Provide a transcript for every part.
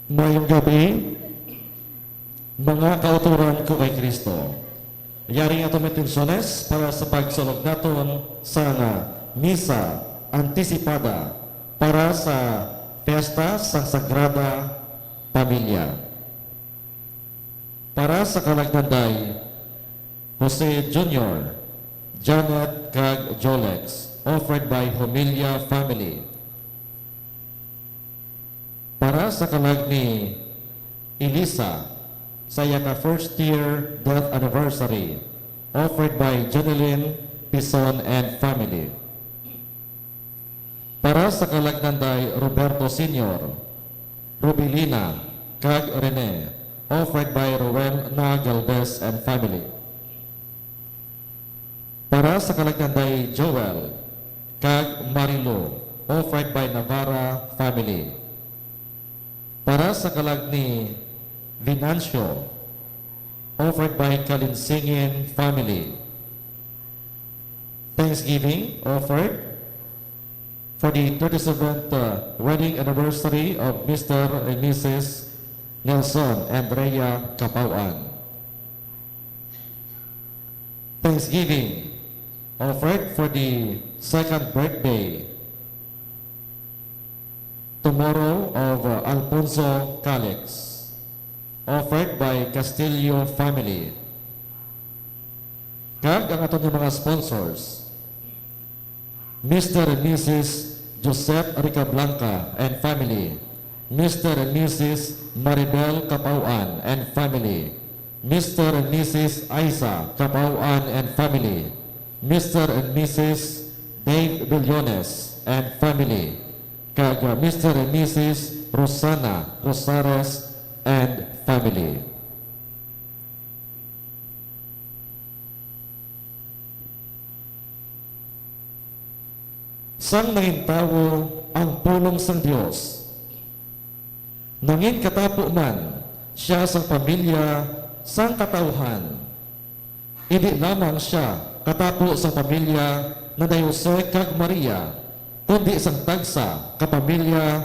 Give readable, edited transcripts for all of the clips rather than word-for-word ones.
Ngayong gabi, mga kauturan ko kay Kristo. Yari nga tumitensyones para sa pagsulog naton sa misa antisipada para sa Fiesta sa Sagrada Pamilya. Para sa kalagnaday, Jose Jr., Janet Cag Jolex, offered by Homilia Family. Para sa kalag ni Elisa, sa yaka first year death anniversary, offered by Janeline Pison and family. Para sa kalagnaday Roberto Sr., Rubilina, Cag Rene, offered by Rowena Galvez and family. Para sa kalagnaday Joel, Cag Marilo, offered by Navarra family. Para sa kalag ni Venancio, offered by Kalinsingin family. Thanksgiving offered for the 37th wedding anniversary of Mr. and Mrs. Nelson and Rhea Capauan. Thanksgiving offered for the second birthday tomorrow of Alfonso Calix, offered by Castillo family. Kag ang aton mga sponsors, Mr. and Mrs. Joseph Ricablanca and family, Mr. and Mrs. Maribel Capauan and family, Mr. and Mrs. Aiza Capauan and family, Mr. and Mrs. Dave Billones and family, kag Mr. and Mrs. Rosana Rosares and family. Sang nangintawo ang pulong sang Dios, nangin katapo man siya sang pamilya sang katauhan. Hindi lamang siya katapo sang pamilya na day Jose kag Maria, kundi sang tagsa kapamilya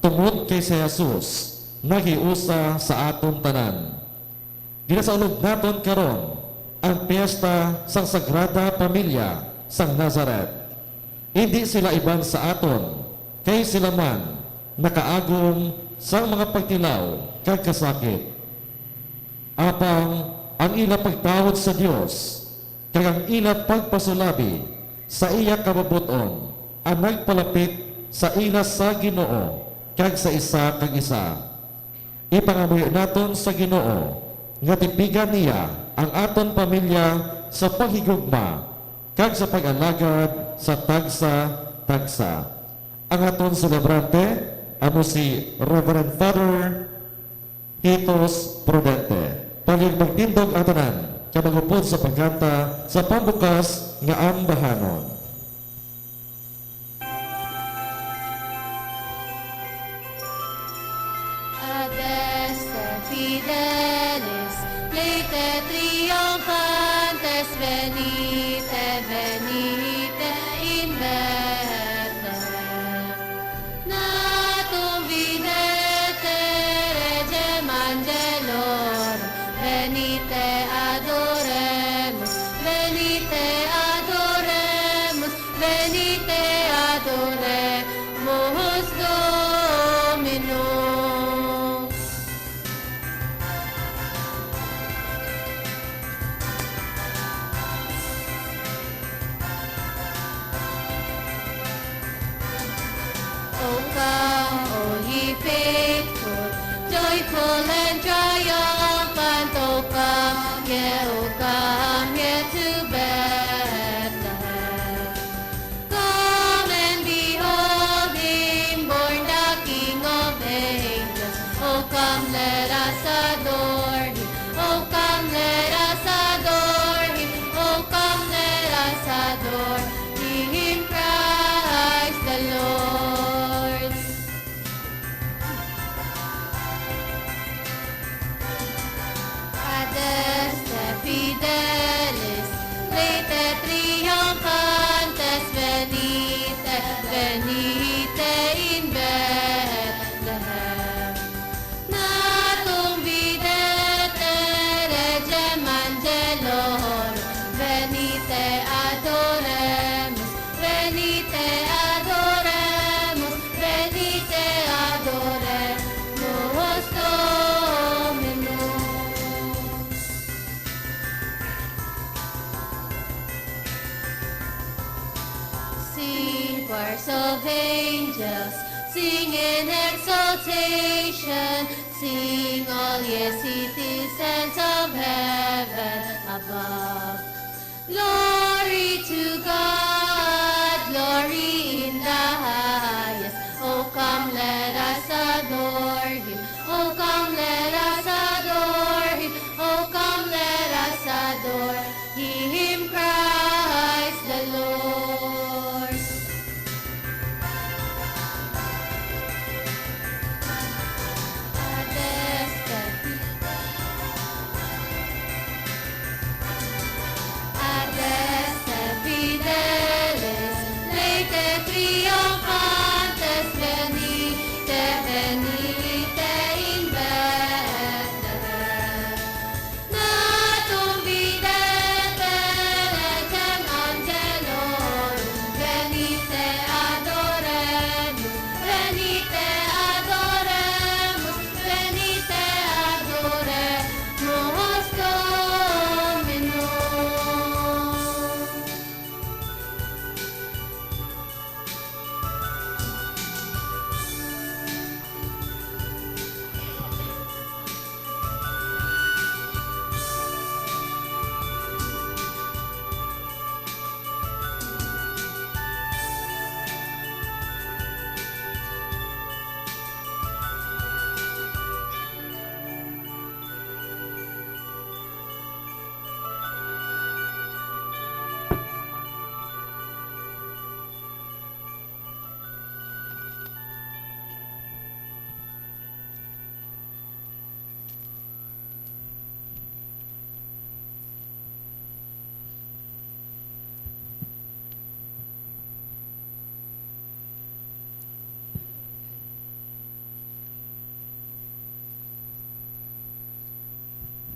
tungod kay si Jesus nagiusa sa aton tanan. Ginasaulog naton karon ang piyesta sang Sagrada Pamilya sang Nazareth. Hindi sila iban sa aton, kay sila man nakaagom sang mga pagtilaw kag kasakit. Apang ang ila pagtawad sa Dios kag ang ila pagpasulabi sa iya kababuton ang nagpalapit sa ila sa Ginoo kag sa isa kag isa. Ipangamuyo naton sa Ginoo nga tipigan niya ang aton pamilya sa paghigugma kag sa pag-alagad sa tagsa-tagsa. Ang aton celebrante amo si Reverend Father Titus Prudente. Palig magtindog ang tanan kay magupod sa pagkanta sa pambukas nga ambahanon. Fidelis, late triumphantes, venite, venite in Bethlehem. Natum videte regem angelorum, venite adoremus, venite adoremus, venite adoremus Dominum. O come, O ye faithful, joyful and triumphant, O come, ye to Bethlehem. Come and behold him, born the King of angels. O come, let us adore him. O come, let us adore him. O come, let us adore him, Christ the Lord. Adeste fidelis, choirs of angels, sing in exaltation, sing all ye citizens of heaven above. Glory to God, glory in the highest. Oh, come, let us adore Him. Oh, come, let us adore Him. Oh, come, let us adore Him, Christ the Lord. Adeste fideles, late triumphantes, venite, venite in Bethlehem. Natum videte lecem angelorum, venite adoremus, venite adoremus, venite adoremus Dominum.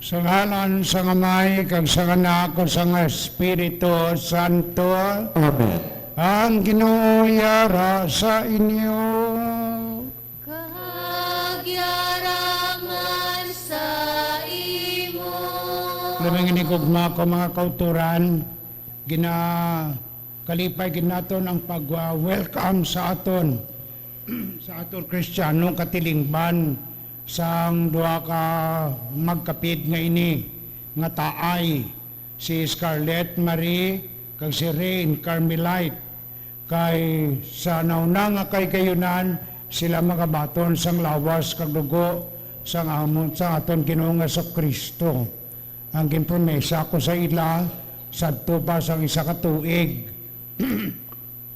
Sa ngalan sa Amay, kag sa Anak, kag sa Espiritu Santo, Amen. ang Ginoo yara sa inyo. Kagyaraman sa imo. Lamang inigugma ko mga kauturan, kalipay ginaton ang pag-welcome sa aton, sa aton Kristiyanong katilingban, sang duha ka magkapit nga ini nga taay, si Scarlett Marie kag si Rain Carmelite, kay sa nauna nga kay kayunan sila magabaton sang lawas kag dugo sang amon sa aton Ginoo nga sa Kristo. Ang ginpromesa ko sa ila sadto pa sang isa ka tuig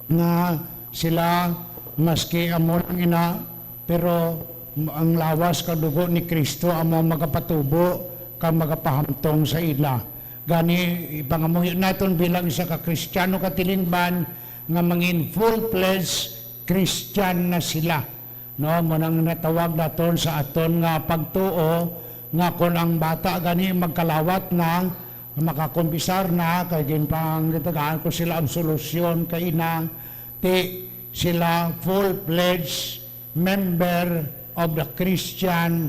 nga sila maski amon ang ina, pero ang lawas ka dugo ni Kristo amo magapatubo ka magapahamtong sa ila. Gani ipangamuhi naton bilang isa ka Kristiyano katilingban nga mangin full-fledged Christian na sila. No, manang natawag naton sa aton nga pagtuo nga kon ang bata gani magkalawat na makakumpisar na kay ginpang gitagaan ko sila ang solusyon kay ina ti sila full-fledged member of the Christian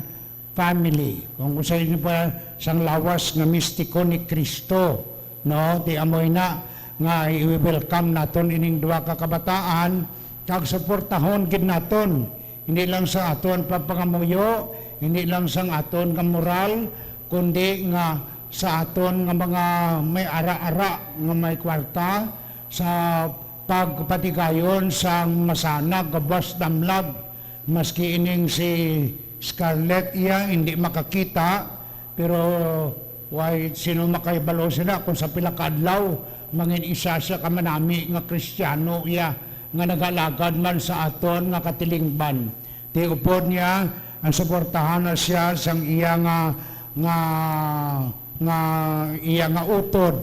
family. Kung sa inyo pa sang lawas nga mistiko ni Kristo, no, di amoy na nga i-welcome naton ining duha ka kabataan kag suportahon gid naton, hindi lang sa aton papangamuyo, hindi lang sa aton nga moral, kundi nga sa aton nga mga may ara-ara nga may kwarta sa pagpatigayon sang masanag gabas damlag. Maski ining si Scarlett iya hindi makakita, pero why sino makaibalo sila kung sa pila ka adlaw mangin isa siya ka manami nga Kristiyano iya nga nagalagad man sa aton nga katilingban. Ti upod niya ang suportahan na siya sang iya nga iya nga utod,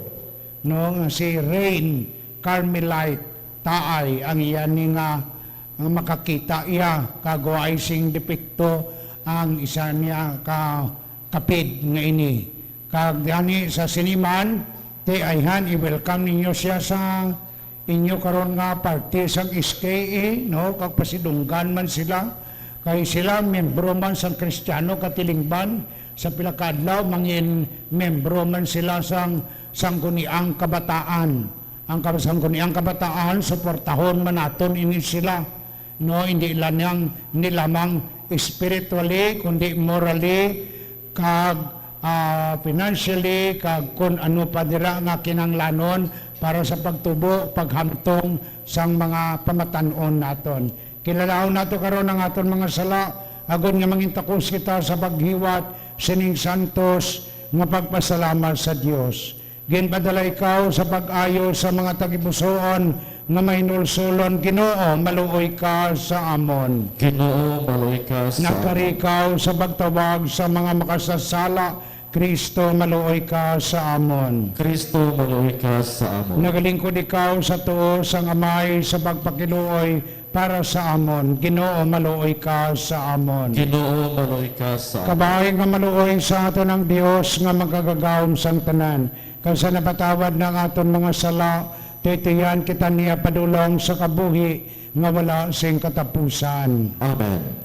no, nga si Rain Carmelite taay ang iya ni nga makakita iya kagway sing depekto ang isa niya ka kapid nga ini. Kag gani sa siniman ti ayhan i-welcome ninyo siya sa inyo karon nga parte sang SKA, no, kag pasidunggan man sila kay sila membro man sang Kristiyano katilingban sa pila ka adlaw mangin membro man sila sang sangguniang kabataan. ang kabasan ko ang kabataan, suportahon man naton ini sila. No, hindi lamang spiritually, kundi morally, kag financially, kag kun ano pa dira nga kinanglanon para sa pagtubo, paghamtong sang mga pamatanon naton. Kilalaon nato karon ang aton mga sala, agon nga mangintakos kita sa paghiwat sining santos nga pagpasalamat sa Dios. Ginpadala ikaw sa pag-ayo sa mga tagipusoon nga mahinulsulon, Ginoo, maluoy ka sa amon. Ginoo, maluoy ka sa Nakarikaw sa pagtawag sa mga makasasala, Kristo, maluoy ka sa amon. Kristo, maluoy ka sa amon. Nagalingkod ikaw sa tuo sang amay sa pagpakiluoy para sa amon. Ginoo, maluoy ka sa amon. Ginoo, maluoy ka sa amon. Kabahay nga maluoy sa aton ang Dios nga magagagawom sang tanan. Kasi napatawad ng aton mga sala, titiyan kita niya padulong sa kabuhi nga wala sing katapusan. Amen.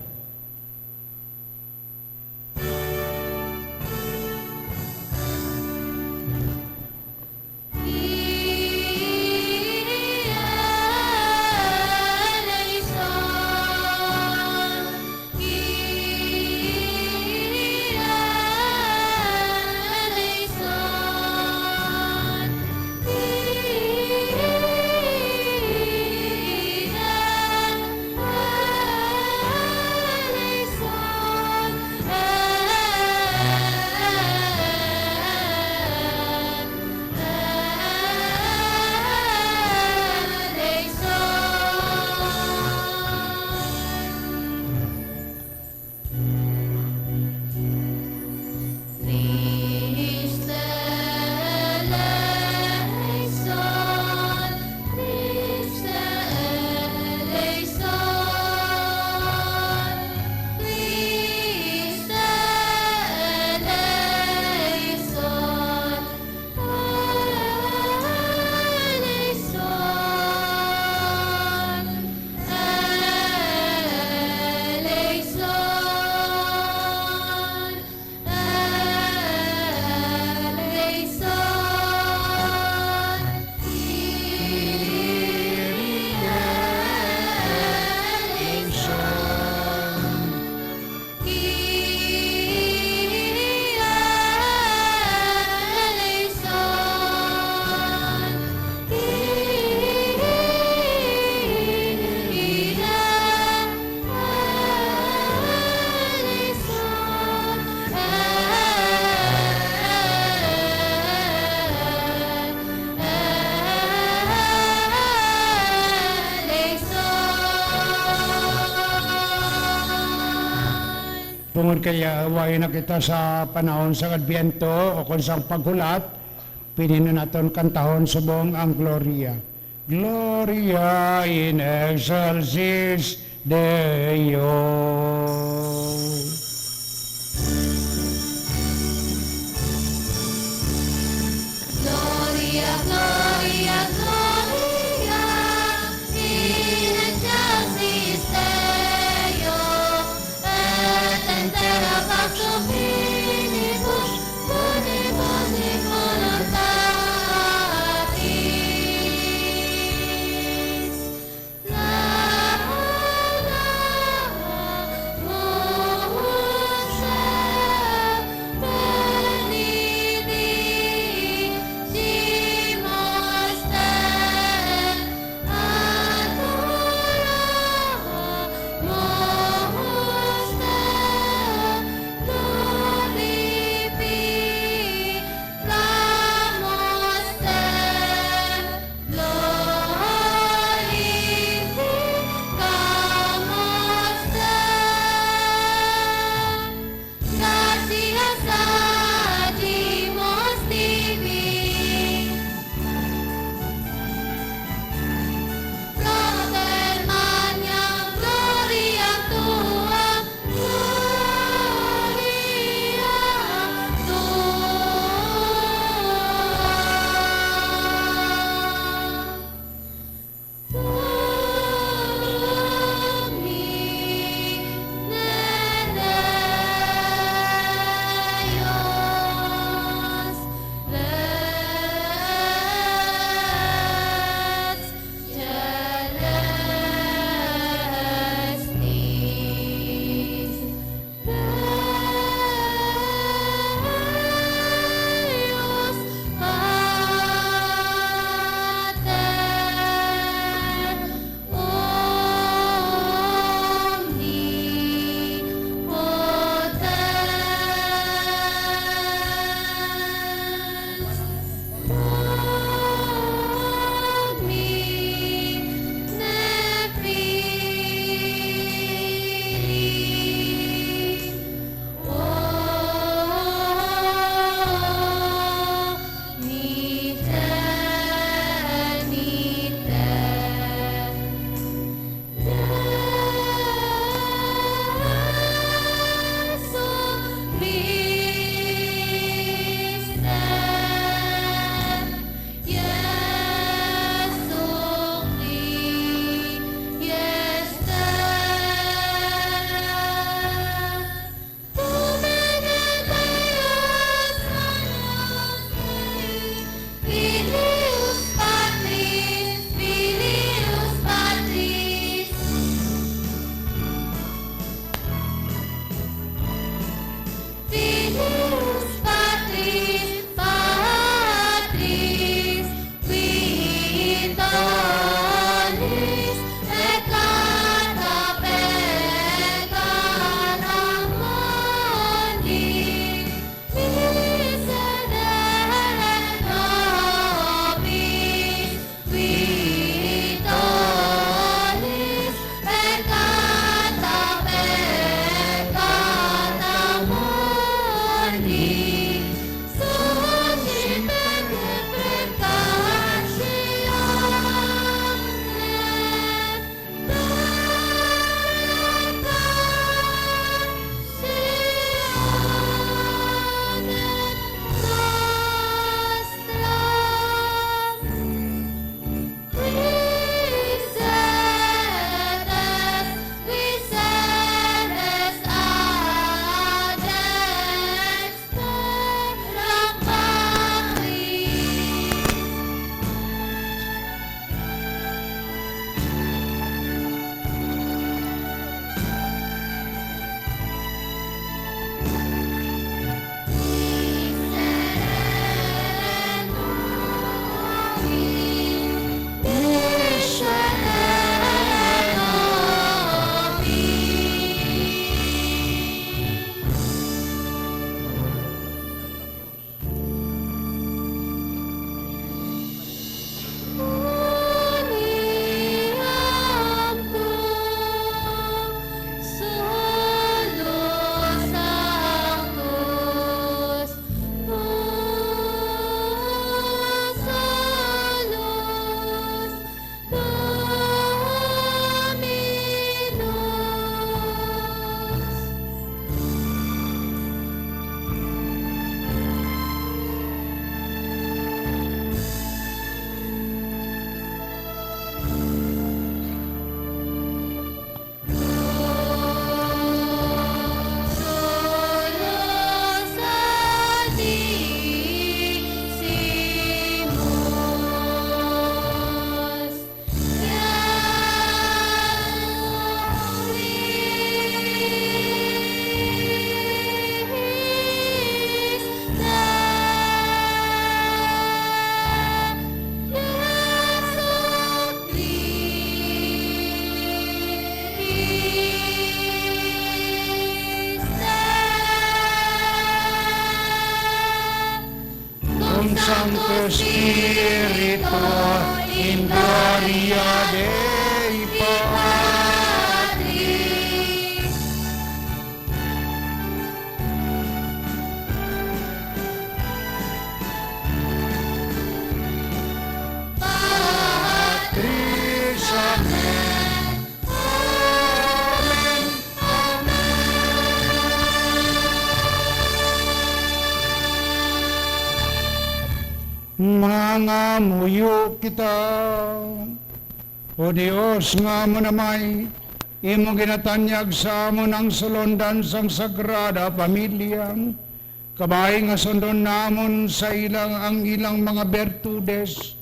Tungod kaya away na kita sa panahon sa Adbyento o kung sa paghulat, pinino naton kantahon subong ang Gloria. Gloria in excelsis Deo. Gloria, Gloria, Gloria, in excelsis Deo, et in terra pax omnibus, bonibus in voluntatis. La, la, la, Vitolis, peccata, peccata mundi, miserere nobis, Vitolis, peccata, peccata mundi, Sancto Spiritu in gloria Dei Patris. Patris. Amen. Mangamuyo kita, O Dios nga mo namay, imo ginatanyag sa amon ang sulondan sang Sagrada Pamilya, kabay nga sundon namon sa ilang ang ilang mga bertudes,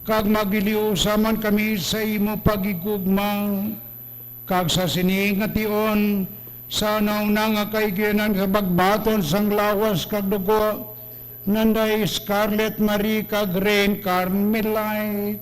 kag magiliw saman kami sa imo pagigugma, kag sa siningation, sa nauna nga kaiginan sa bagbaton sang lawas kag dugo, nanday Scarlet Marie kag Rein Carmelite,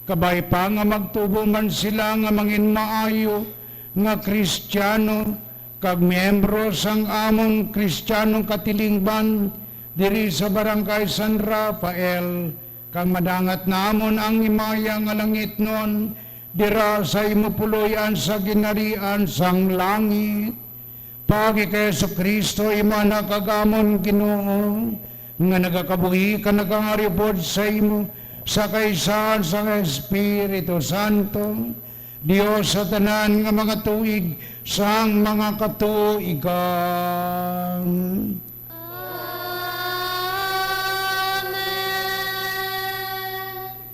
kabay pa nga magtubo man sila nga mangin maayo nga Kristiyano, kag miyembro sang among Kristiyanong katilingban diri sa barangay San Rafael, kag madangat namon ang imaya nga langit nun, dira sa imupuloyan sa ginarian sang langit. Pagi kay Yesu Kristo ima nakagamon Ginoo, nga nagakabuhi ka nagangaripod sa imo sa kaisahan sa Espiritu Santo, Dios sa tanan nga mga tuig sang mga katuigan. Amen.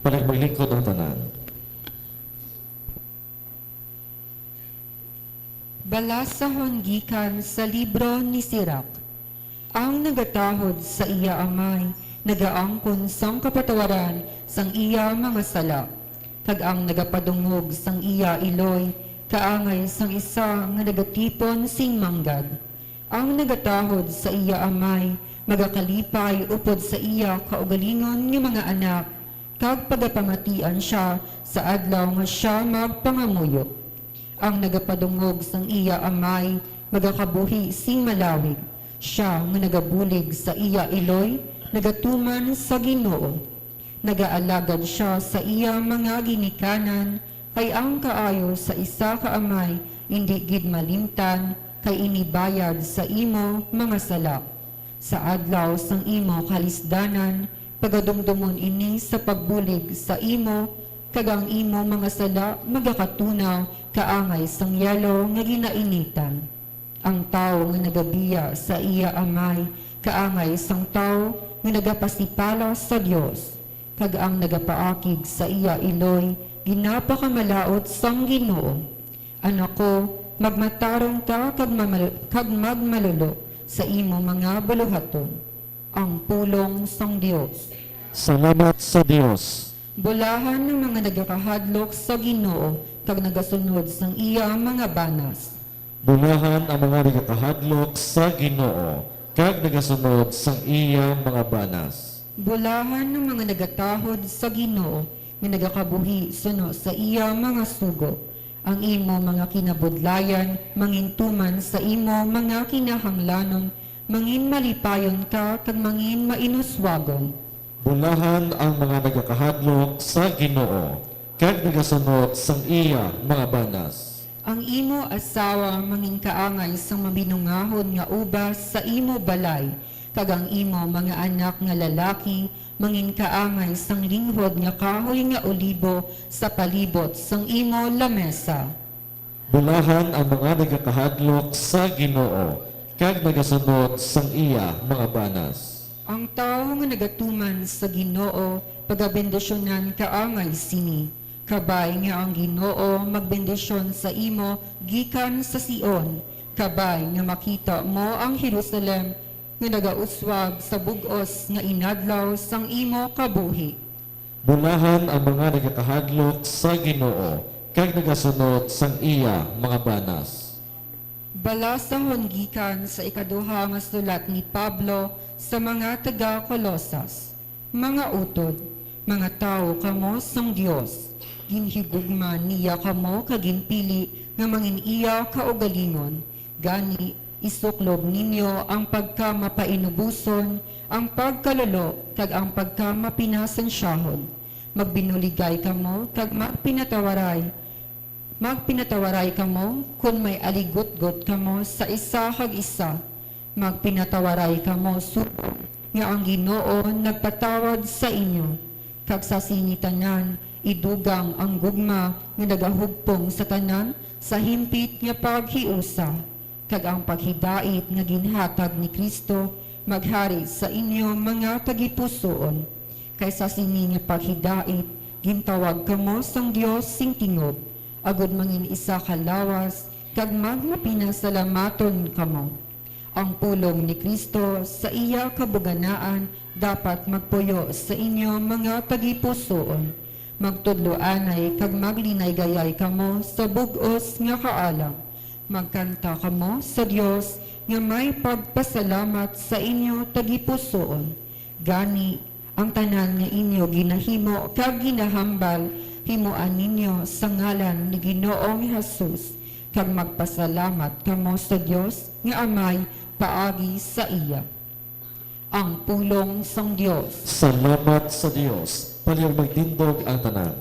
Panagmaglingkod ang tanan. Balasahon gikan sa libro ni Sirak. Ang nagatahod sa iya amay, nagaangkon sang kapatawaran sang iya mga sala. Kag ang nagapadungog sang iya iloy, kaangay sang isa nga nagatipon sing manggad. Ang nagatahod sa iya amay, magakalipay upod sa iya kaugalingon nga mga anak, kag pagapamatian siya sa adlaw nga siya magpangamuyo. Ang nagapadungog sang iya amay, magakabuhi sing malawig. Siya nga nagabulig sa iya iloy, nagatuman sa Ginoo. Nagaalagad siya sa iya mga ginikanan, kay ang kaayo sa isa ka amay, hindi gid malimtan, kay inibayad sa imo mga sala. Sa adlaw sang imo kalisdanan, pagadumdumon ini sa pagbulig sa imo, kagang imo mga sala magakatunaw kaangay sang yelo nga ginainitan. Ang tao nga nagabiya sa iya amay, kaangay sang tao nga nagapasipala sa Dios. Kag ang nagapaakig sa iya iloy, ginapakamalaot sang Ginoo. Anak ko, magmatarong ka kag magmalulo sa imo mga baluhaton. Ang pulong sang Dios. Salamat sa Dios. Bulahan ng mga nagakahadlok sa Ginoo kag nagasunod sang iya mga banas. Bulahan ang mga nagakahadlok sa Ginoo, kag nagasunod sang iya mga banas. Bulahan ng mga nagatahod sa Ginoo nga nagakabuhi suno sa iya mga sugo. Ang imo mga kinabudlayan, mangintuman sa imo mga kinahanglanon, mangin malipayon ka kag mangin mainuswagon. Bulahan ang mga nagakahadlok sa Ginoo, kag nagasunod sang iya mga banas. Ang imo asawa mangin kaangay sang mabinungahon nga ubas sa imo balay, kag ang imo mga anak nga lalaki mangin kaangay sang linghod nga kahoy nga olibo sa palibot sang imo lamesa. Bulahan ang mga nagakahadlok sa Ginoo, kag nagasunod sang iya mga banas. Ang tao nga nagatuman sa Ginoo, pagabendisyonan kaangay sini. Kabay nga ang Ginoo magbendisyon sa imo gikan sa Sion. Kabay nga makita mo ang Jerusalem nga nagauswag sa bugos nga inadlaw sang imo kabuhi. Bulahan ang mga nagakahadlok sa Ginoo, kag nagasunod sang iya mga banas. Balasahon gikan sa ikaduha nga sulat ni Pablo sa mga taga-Kolosas. Mga utod, mga tao kamo sang Dios, ginhigugma niya kamo kaginpili nga mangin iya kaugalingon. Gani isuklob ninyo ang pagkamapainubuson, ang pagkalolo kag ang pagkamapinasensyahon. Magbinuligay kamo kag magpinatawaray kamo kung may aligot-got kamo sa isa kag isa. Magpinatawaray kamo suko nga ang Ginoo nagpatawad sa inyo. Kag sa sinitanan, idugang ang gugma nga nagahugpong sa tanan sa himpit nga paghiusa. Kag ang paghidait nga ginhatag ni Kristo maghari sa inyo mga tagipusoon. Kaysa sini nga paghidait, gintawag kamo sang Dios sing tingob. Agod mangin isa ka lawas, kag magmapinasalamaton kamo. Ang pulong ni Kristo sa iya kabuganaan dapat magpuyo sa inyo mga tagipusoon. Magtudloanay kag maglinay-gayay kamo sa bugos nga kaalam. Magkanta kamo sa Dios nga may pagpasalamat sa inyo tagipusoon. Gani, ang tanan nga inyo ginahimo kag ginahambal, himuan ninyo sa ngalan ni Ginoong Hesus, kag magpasalamat kamo sa Dios nga amay paagi sa iya. Ang pulong sang Dios. Salamat sa Dios. Palihog magtindog ang tanan.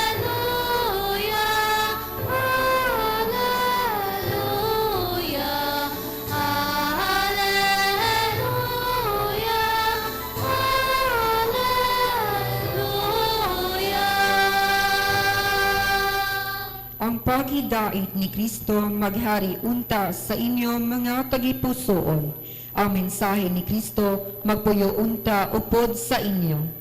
Hallelujah, hallelujah, hallelujah. Ang paghidait ni Kristo maghari unta sa inyo mga tagipusoon. Ang mensahe ni Kristo magpuyo unta upod sa inyo.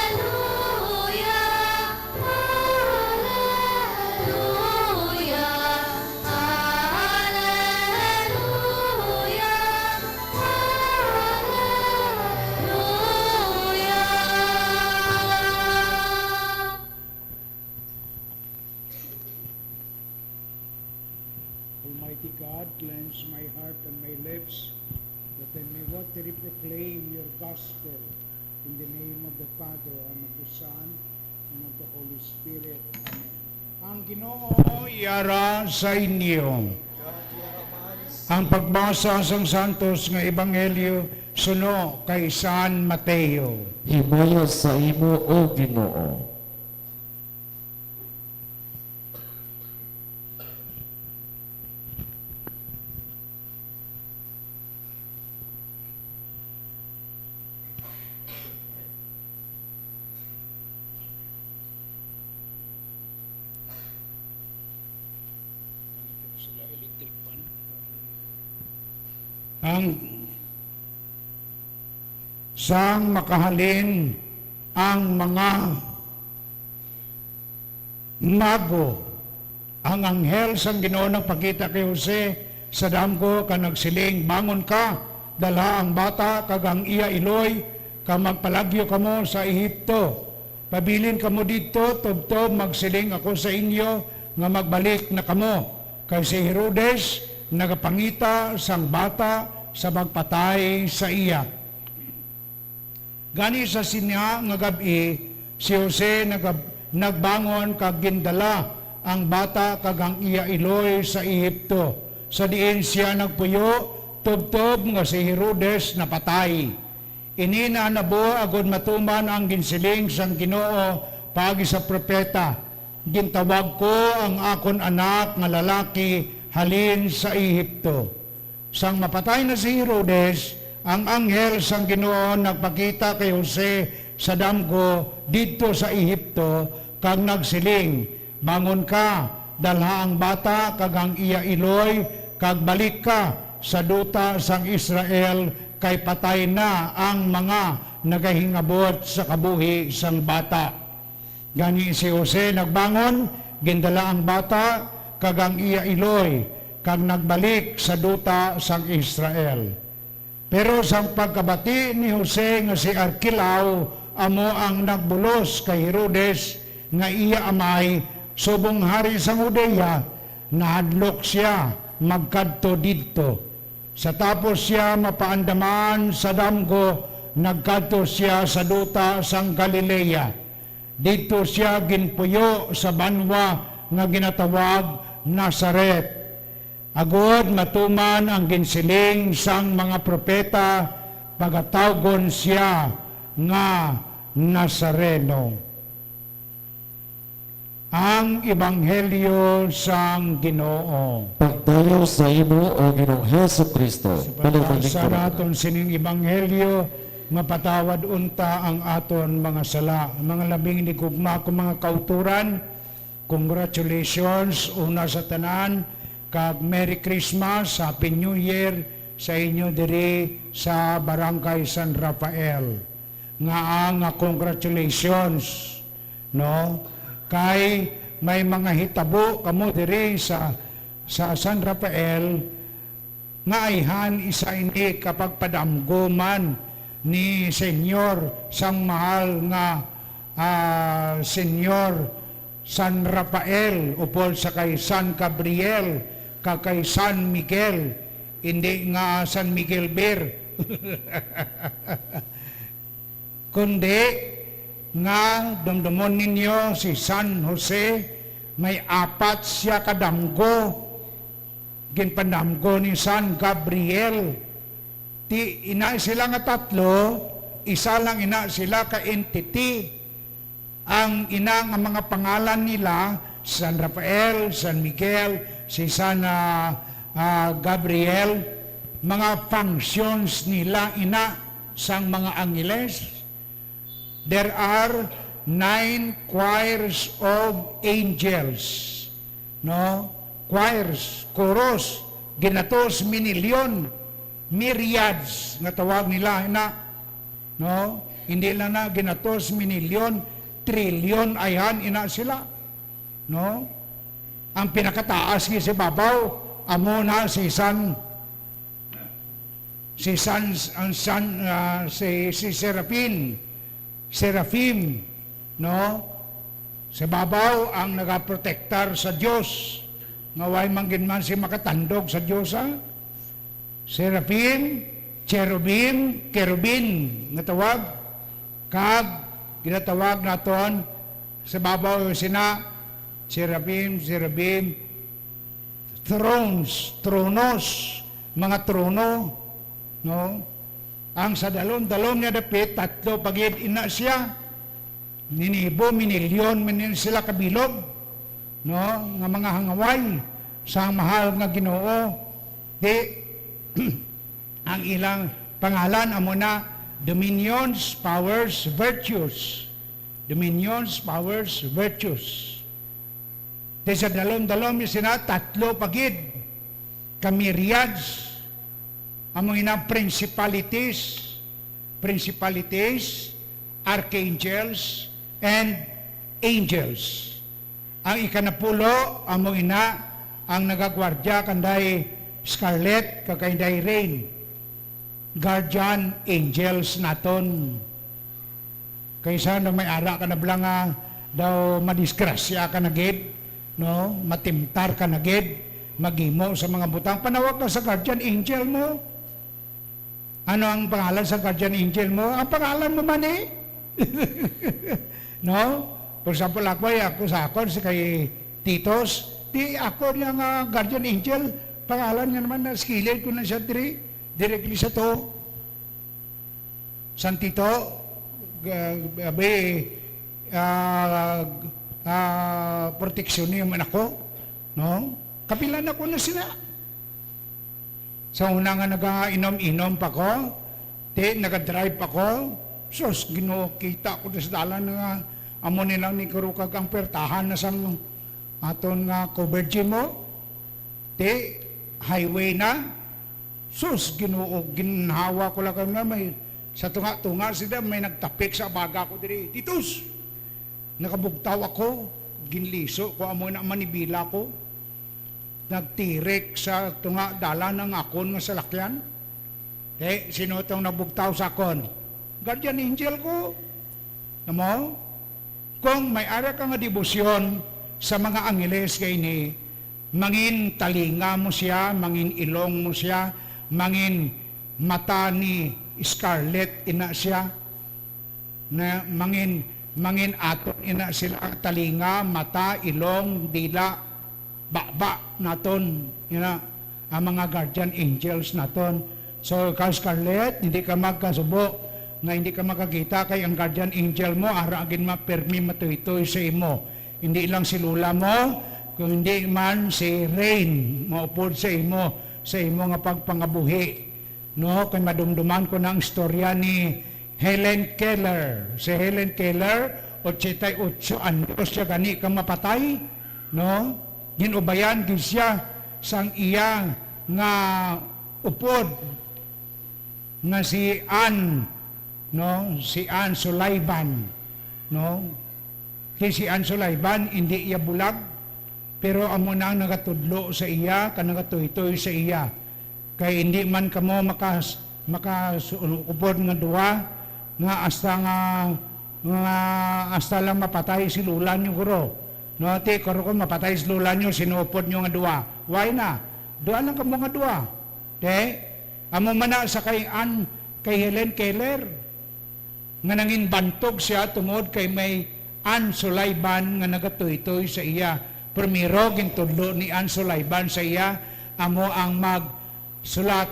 Hallelujah, hallelujah, lips, that I may worthily proclaim your gospel in the name of the Father, and of the Son, and of the Holy Spirit. Amen. Ang Ginoo iara sa inyo. Ang pagbasa sa Santos nga Ebanghelyo suno kay San Mateo. Himaya sa imo, O Ginoo. Ang sang makahalin ang mga mago, ang anghel sang Ginoo nagpakita kay Jose sa damgo ka nagsiling, bangon ka, dalha ang bata kag ang iya iloy, ka magpalagyo kamo sa Ehipto. Pabilin kamo dito, tubtob magsiling ako sa inyo nga magbalik na kamo. Kay si Herodes nagapangita sang bata sa magpatay sa iya. Gani sa sinya nga gabi, si Jose nagbangon kag gindala ang bata kag ang iya iloy sa Ehipto. Sa diin siya nagpuyo, tubtob nga si Herodes napatay. Ini na nabo agud matuman ang ginsiling sang Ginoo pagi sa propeta. Gintawag ko ang akon anak nga lalaki halin sa Ehipto. Sang mapatay na si Herodes, ang anghel sang Ginoo nagpakita kay Jose sa damgo didto sa Ehipto kag nagsiling, bangon ka, dalha ang bata kag ang iya iloy kag balik ka sa duta sang Israel kay patay na ang mga nagahingabot sa kabuhi sang bata. Gani si Jose nagbangon, gindala ang bata kag ang iya iloy kag nagbalik sa duta sang Israel. Pero sang pagkabati ni Jose nga si Arkelao amo ang nagbulos kay Herodes nga iya amay subong hari sang Judea, nahadlok siya magkadto didto. Sa tapos siya mapaandaman sa damgo, nagkadto siya sa duta sang Galilea. Dito siya ginpuyo sa banwa nga ginatawag Nazaret. Agod matuman ang ginsiling sang mga propeta, pagatawgon siya nga Nazareno. Ang Ebanghelyo sang Ginoo. Pagdayo sa imo, O Ginoong Hesus Kristo. Sa naton sining Ebanghelyo, mapatawad unta ang aton mga sala. Mga labing ligugma ko mga kauturan, congratulations una sa tanan, kag Merry Christmas, Happy New Year sa inyo diri sa Barangay San Rafael. Nga congratulations, no? Kay may mga hitabo kamo diri sa San Rafael nga ayhan isa ini kapag padamgoman ni Senyor sang mahal nga Senyor San Rafael upol sa kay San Gabriel kay San Miguel, hindi nga San Miguel Bear kundi nga dumdumon ninyo si San Jose, may apat siya kadamgo, ginpandamgo ni San Gabriel. Ina sila nga tatlo, isa lang ina sila ka entity. Ang ina nga mga pangalan nila, San Rafael, San Miguel, si San Gabriel, mga functions nila ina sang mga angeles. There are 9 choirs of angels, no? Choirs, chorus, ginatos minilyon, myriads nga tawag nila ina, no? Hindi lang na ginatos minilyon, trilyon ayhan ina sila, no? Ang pinakataas ni si babaw amo na si Seraphim, no? Si babaw ang nagaprotektar sa Dios, nga way mangginman si makatandog sa Dios, ha? seraphim, cherubim, kerubin nga tawag, kag ginatawag naton sa babaw sina seraphim, thrones, tronos, mga trono, no? Ang sa dalon nga dapit, tatlo pagid ina siya, ninibo, minilyon, sila kabilog, no? Nga mga hangaway, sa mahal nga Ginoo, di, ang ilang pangalan, amo na, dominions, powers, virtues. Dominions, powers, virtues. Di sa dalon yung sina, tatlo pagid, kamiriads, among ina principalities, archangels, and angels. Ang ikanapulo, among ina, ang nagagwardya kanday scarlet, kakanday rain, guardian angels naton. Kaysa na may ara ka na blanga, daw madisgrasya ka na gid, no? Matimtar ka na gid, magimo sa mga butang. Panawag ka sa guardian angel mo. Ano ang pangalan sa guardian angel mo? Ang pangalan mo man eh. No? For example, ako sa akon, si kay Titos, di ako niya nga guardian angel, pangalan nga naman na skillet ko na siya directly sa to. San Tito, proteksyon niyo man ako, no? Kapilan ako na sila. Sa una nga nag-inom-inom pa ko, nag-drive pa ko, sus, kita ko sa dalan nga, amo nilang ni Karukag ang pertahan na sang aton nga coverage mo, highway na, sus, ginhawa ko lang nga, may, sa tunga sila, may nagtapik sa baga ko diri, Titus, nakabugtaw ako, ginliso ko, amo na manibila ko, nagtirik sa tunga dala ng akon nga salakyan. Sino itong nabugtaw sa akon? Guardian angel ko. Namo? Kung may ara ka nga debosyon sa mga angeles kay ni, mangin talinga mo siya, mangin ilong mo siya, mangin mata ni scarlet ina siya, na mangin aton ina sila talinga, mata, ilong, dila, baba naton, ang mga guardian angels naton. So, ikaw Scarlett, hindi ka magkasubo, nga hindi ka makakita kay ang guardian angel mo, aragin mapermi matuitoy sa imo. Hindi lang si lula mo, kung hindi man si Rain, maupod sa imo nga pagpangabuhi. No, kay madumduman ko ng istorya ni Helen Keller. Si Helen Keller, 88 anyos siya gani ka mapatay, no? Ginubayan gid siya sang iya nga upod nga si Anne, no? Si Anne Sullivan, no? Kay si Anne Sullivan hindi iya bulag, pero amo na ang nagatudlo sa iya, kanagatoy-toy sa iya. Kay hindi man kamo upod nga duwa nga hasta lang mapatay si lula niyo guro. No, karo ko mapatay si lula nyo, sinupod nyo nga duwa. Why na? Duwa lang ka mo nga duwa. Amo man na sa kay Helen Keller, nga nangin bantog siya tungod kay may Anne Sullivan nga nagatoy-toy sa iya. Primero, gintudlo ni Anne Sullivan sa iya, amo ang magsulat,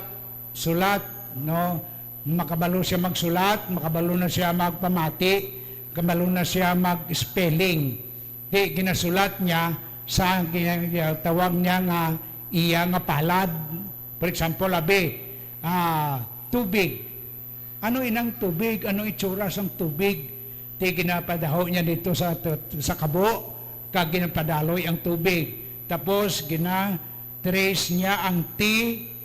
no? Makabalo siya magsulat, makabalo na siya magpamati, makabalo na siya mag-spelling. Ginasulat niya sa tawag niya nga iya nga palad. For example, tubig. Ano inang tubig? Ano itsura sang tubig? Ginapadaho niya dito sa kabo, kag ginapadaloy ang tubig. Tapos gina-trace niya ang T-U-B-I-G,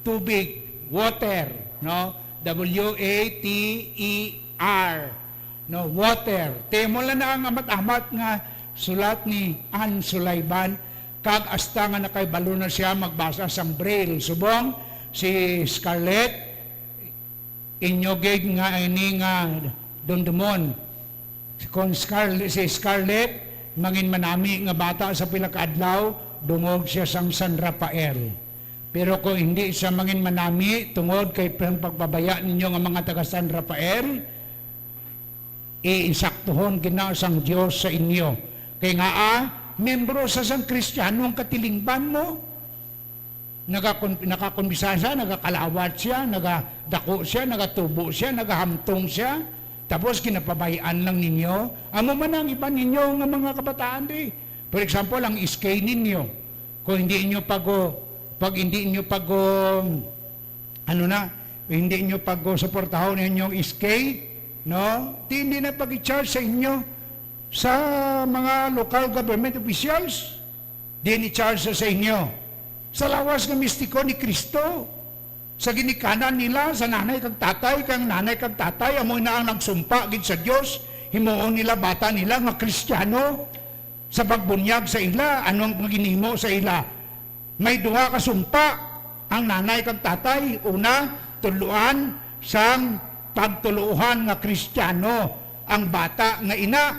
tubig, water, no? W-A-T-E-R, no, water. Temo lang na ang amat-amat nga sulat ni Anne Sullivan, kag asta nga nakaibalo na siya magbasa sang braille. Subong si Scarlett, inyogig nga ini nga dundumon. Si Scarlett, mangin manami nga bata sa pila ka adlaw, dungog siya sang San Rafael. Pero kung hindi siya mangin manami, tungod kay pagpabaya ninyo nga mga taga San Rafael, iinsaktuhon gina sang Dios sa inyo. Kay nga membro sa sang Kristiyano ang katilingban mo, nakakumbisa siya, nagakalawat siya, nagadako siya, nagatubo siya, nagahamtong siya, tapos kinapabayaan lang ninyo. Amo man ang iba ninyo nga mga kabataan di. For example, ang iskay ninyo, kung hindi inyo hindi inyo suportahon ninyong iskay, no? Hindi na pag-i-charge sa inyo sa mga local government officials. Di ni-charge sa inyo. Sa lawas ng mistiko ni Kristo, sa ginikanan nila, sa nanay kag tatay, kang nanay kag tatay, amoy na ang nagsumpa gid sa Dios, himuon nila bata nila nga Kristiyano, sa pagbunyag sa ila, anong ginhimo sa ila. May duha ka sumpa, ang nanay kag tatay, una, tuluan sang pagtuluhan nga Kristiyano, ang bata nga ina.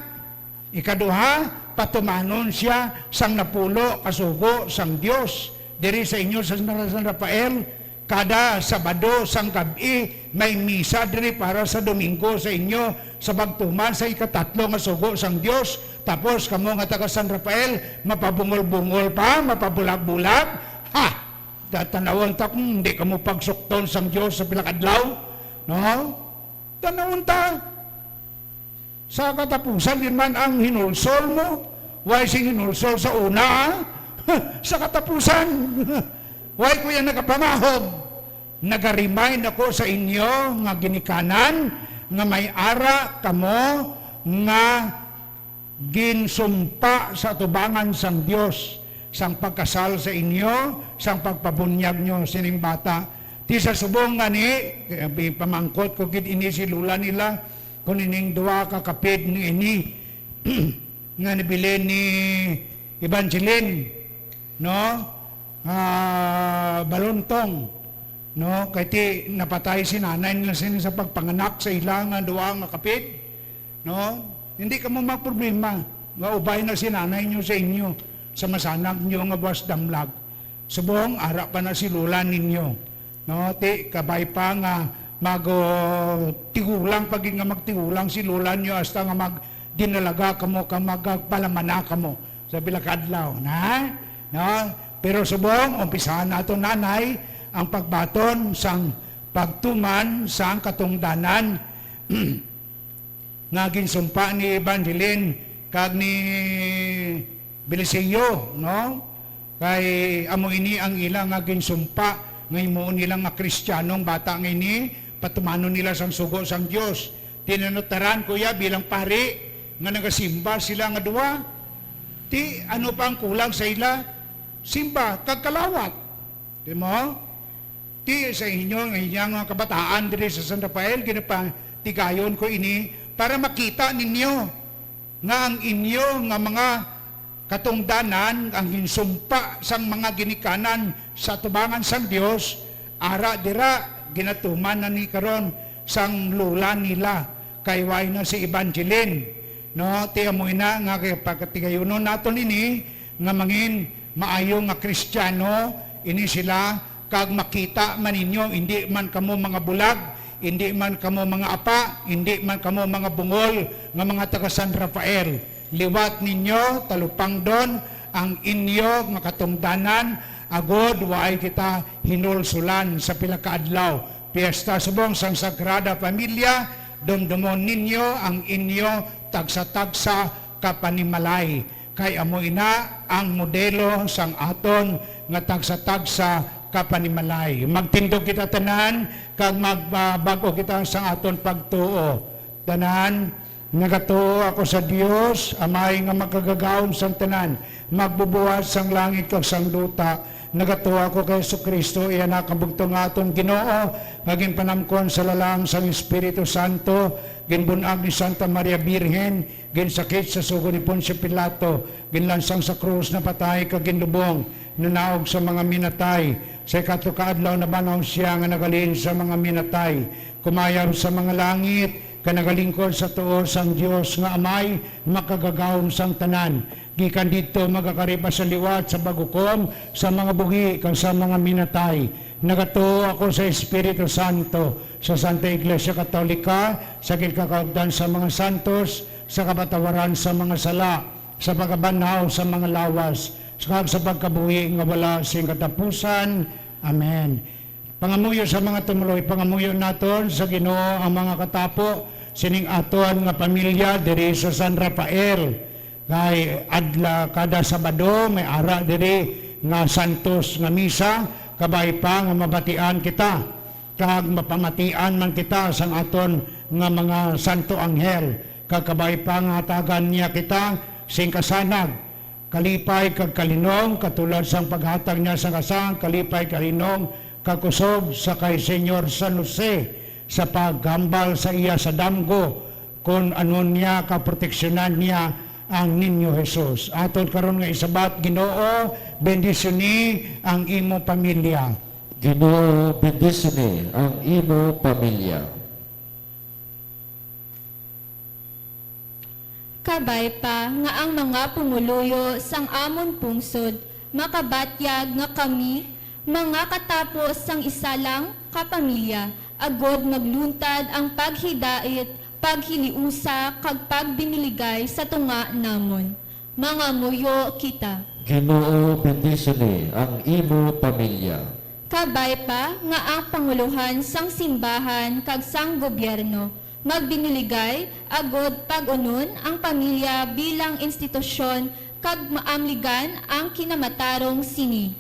Ikaduha, patumanon siya sang napulo kasugo sang Dios. Diri sa inyo sa San Rafael, kada Sabado sang gabi may misa diri para sa Domingo sa inyo sa pagtuman sa ikatatlo nga sugo sang Dios. Tapos kamo nga taga San Rafael mapabungol-bungol pa, mapabulag-bulag. Ha! Tanawon ta kung hindi kamo pagsukton sang Dios sa pilakadlaw. No? Tanawon ta. Sa katapusan din man ang hinulsol mo. Why sing hinulsol sa una? Sa katapusan, why ko yan nakapamahog? Nag-remind ako sa inyo nga ginikanan, nga may ara kamo, nga ginsumpa sa tubangan sang Dios, sang pagkasal sa inyo, sang pagpabunyag nyo sining bata. Ti sa subong nga ni, pamangkot ko gid ini si lula nila, kung ining duwa kakapid ni ini, nga nabili ni Evangeline, no? Balontong, no? Kay ti napatay si nanay nila sa pagpanganak sa ilang nga duwa nga kapit, no? Hindi ka mo magproblema nga ubay na si nanay nyo sa inyo sa masanag nyo nga buwas damlag. Subong ara pa na si lula ninyo, no? Ti kabay pa nga tigulang pag nga magtigulang si lula nyo hasta nga dinalaga kamo ka magpalamana kamo sa bilakadlaw, na? No? Pero subong, umpisahan nato nanay ang pagbaton sang pagtuman sang katungdanan nga ginsumpa ni Evangeline kag ni Belisillo, no? Kay amo ini ang ilang nga ginsumpa nga himuon nila nga Kristiyanong bata nga ini patumanon nila sang sugo sang Dios. Tinanutaran kuya bilang pari nga nagasimba sila nga duwa. Ti ano pa ang kulang sa ila? Simba, kagkalawat. Di mo? Ti sa inyo, ng inyong kabataan diri sa San Rafael, ginapatigayon ko ini, para makita ninyo nga ang inyo nga mga katungdanan, ang hinsumpa sang mga ginikanan sa tubangan sang Dios, ara dira, ginatuman na ni karon sang lula nila, kay way na si Evangeline. No, ti amoy na nga kay pagkatigayonon naton ini, nga mangin maayo nga Kristiyano, ini sila, kag makita man ninyo, hindi man kamo mga bulag, hindi man kamo mga apa, hindi man kamo mga bungol, nga mga taga San Rafael. Liwat ninyo, talupang doon, ang inyo nga katungdanan, agod, waay kita hinulsulan sa pila ka adlaw. Piesta subong sang Sagrada Familia, dumdumon ninyo ang inyo tagsa-tagsa kapanimalay. Kay amo ina ang modelo sang aton nga tagsa-tagsa kapanimalay. Magtindog kita tanan kag magbago kita sang aton pagtuo. Tanan nagatuo ako sa Dios, amay nga makagagawom sang tanan, magbubuhat sang langit kag sang luta. Nagatuo ako kay Jesucristo, iyan na kabugtong aton Ginoo, maging panamkon sa lalang sang Espiritu Santo, ginbunag ni Santa Maria Birhen, ginsakit sa sugo ni Poncio Pilato, ginlansang sa krus na patay kag ginlubong, nanaog sa mga minatay, sa ikatlong kaadlaw na banaw siya nga nagalin sa mga minatay, kumayab sa mga langit, kanagalingkod sa tuo sang Dios nga amay makagagawom sang tanan. Gikan dito magakaripa sa liwat sa bagukom sa mga buhi kag sa mga minatay. Nagatuo ako sa Espiritu Santo sa Santa Iglesia Katolika sa gikakaugdan sa mga santos sa kapatawaran sa mga sala sa pagabanaw sa mga lawas sa pagkabuhi nga wala sing katapusan. Amen. Pangamuyo sa mga tumuloy, pangamuyo naton sa Ginoo ang mga katapo sining aton nga pamilya diri sa San Rafael. Kay adla kada Sabado may ara diri nga santos nga misa, kabay pa nga mabatian kita kag mapamatian man kita sang aton nga mga santo anghel, kag kabay pa nga hatagan niya kita sing kasanag, kalipay kag kalinong katulad sang paghatag niya sa kasang kalipay kalinong kakusog sa kay Senyor San Jose sa paghambal sa iya sa damgo kung ano niya kaproteksyonan niya ang Ninyo Jesus. Aton karon nga isabat, Ginoo, bendisyon ang imo pamilya. Ginoo, bendisyon ang imo pamilya. Kabay pa nga ang mga pumuluyo sang amon pungsod, makabatyag nga kami, mga katapos sang isa lang kapamilya, agod magluntad ang paghidait, paghiliusa, kag pagbiniligay sa tunga namon. Mga muyo kita. Ginoo, bendisyon ang imo pamilya. Kabay pa nga ang panguluhan sang simbahan kag sang gobyerno, magbiniligay, agod pag-unon ang pamilya bilang institusyon kag maamligan ang kinamatarong sini.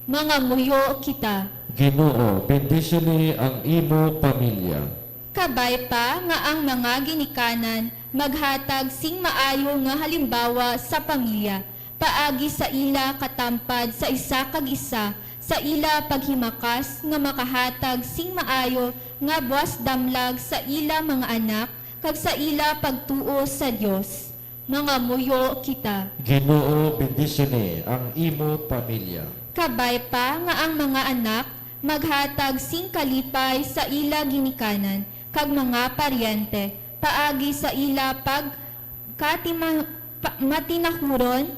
Mga muyo kita. Ginoo, bendisyon ang imo pamilya. Kabay pa nga ang mga ginikanan maghatag sing maayo nga halimbawa sa pamilya, paagi sa ila katampad sa isa kag isa, sa ila paghimakas nga makahatag sing maayo nga buwas damlag sa ila mga anak kag sa ila pagtuo sa Dios. Mga muyo kita. Ginoo, bendisyon ang imo pamilya. Kabay pa nga ang mga anak maghatag sing kalipay sa ila ginikanan kag mga paryente, paagi sa ila matinahuron,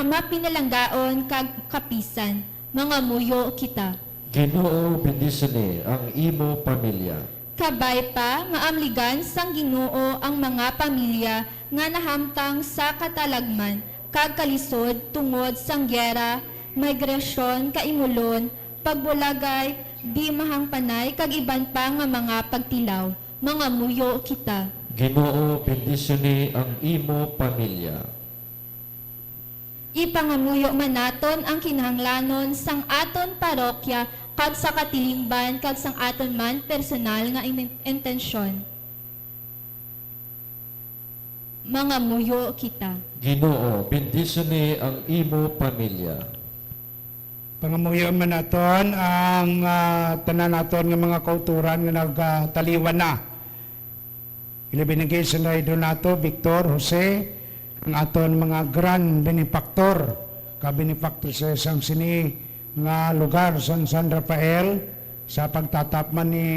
mapinalanggaon kag kapisan. Mga muyo kita. Ginoo, bendisyon ang imo pamilya. Kabay pa nga amligan sang Ginoo ang mga pamilya nga nahamtang sa katalagman kag kalisod tungod sang gyera, migrasyon, kaimulon, pagbulagay, di mahangpanay kag iban pa nga mga pagtilaw. Mga muyo kita. Ginoo, bendisyon ang imo pamilya. Ipangamuyo man naton ang kinahanglanon sang aton parokya kag sa katilingban kag sang aton man personal nga intensyon. Mga muyo kita. Ginoo, bendisyon ang imo pamilya. Pangamuyo man naton ang tanan naton nga mga kauturan nga nagtaliwan na. Ilibinigay sa Donato, Victor, Jose, ang aton mga grand benefactor, ka-benefactor sa isang sini nga lugar sa San Rafael sa pagtatapman ni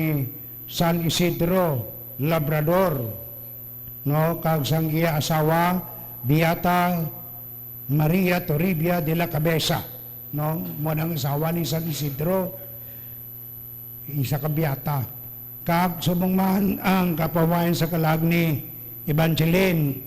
San Isidro Labrador, no, kag sang iya asawa Beata Maria Toribia de la Cabeza, no, mo nang asawa ni San Isidro, isa ka beata. Kag sumungman ang kapawayan sa kalag ni Evangeline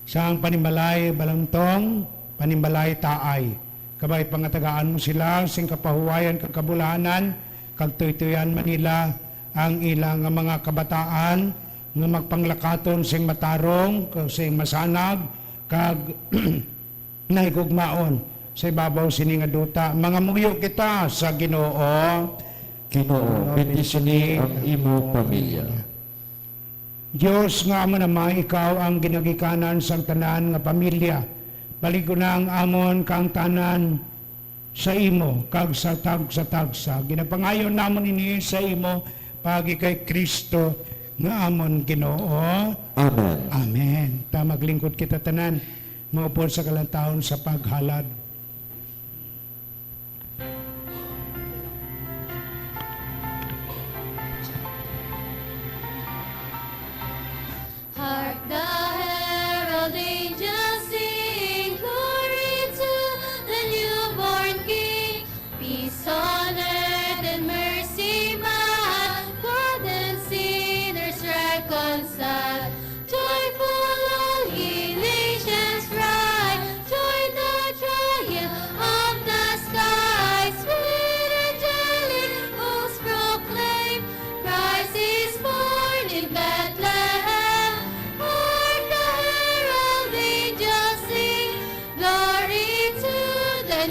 sang Panimbalay Balangtong, Panimbalay Taay. Kabay pangatagaan mo sila sing kapahuwayan kag kabulahanan kag tuytuyan Manila ang ilang mga kabataan nga magpanglakaton sing matarong kag sing masanag kag naigugmaon sa ibabaw sini nga duta. Mga muyo kita sa Ginoo. Ginoo, bendisyon ang imo pamilya. Diyos nga amo naman, ikaw ang ginagikanan sa tanan nga pamilya. Baligo na ang amon kang tanan sa imo, kag sa tagsa. Ginapangayon namon ini sa imo, pagi kay Kristo nga amon Ginoo. Amen. Amen. Maglingkod kita tanan, maupol sa kalantahon sa paghalad.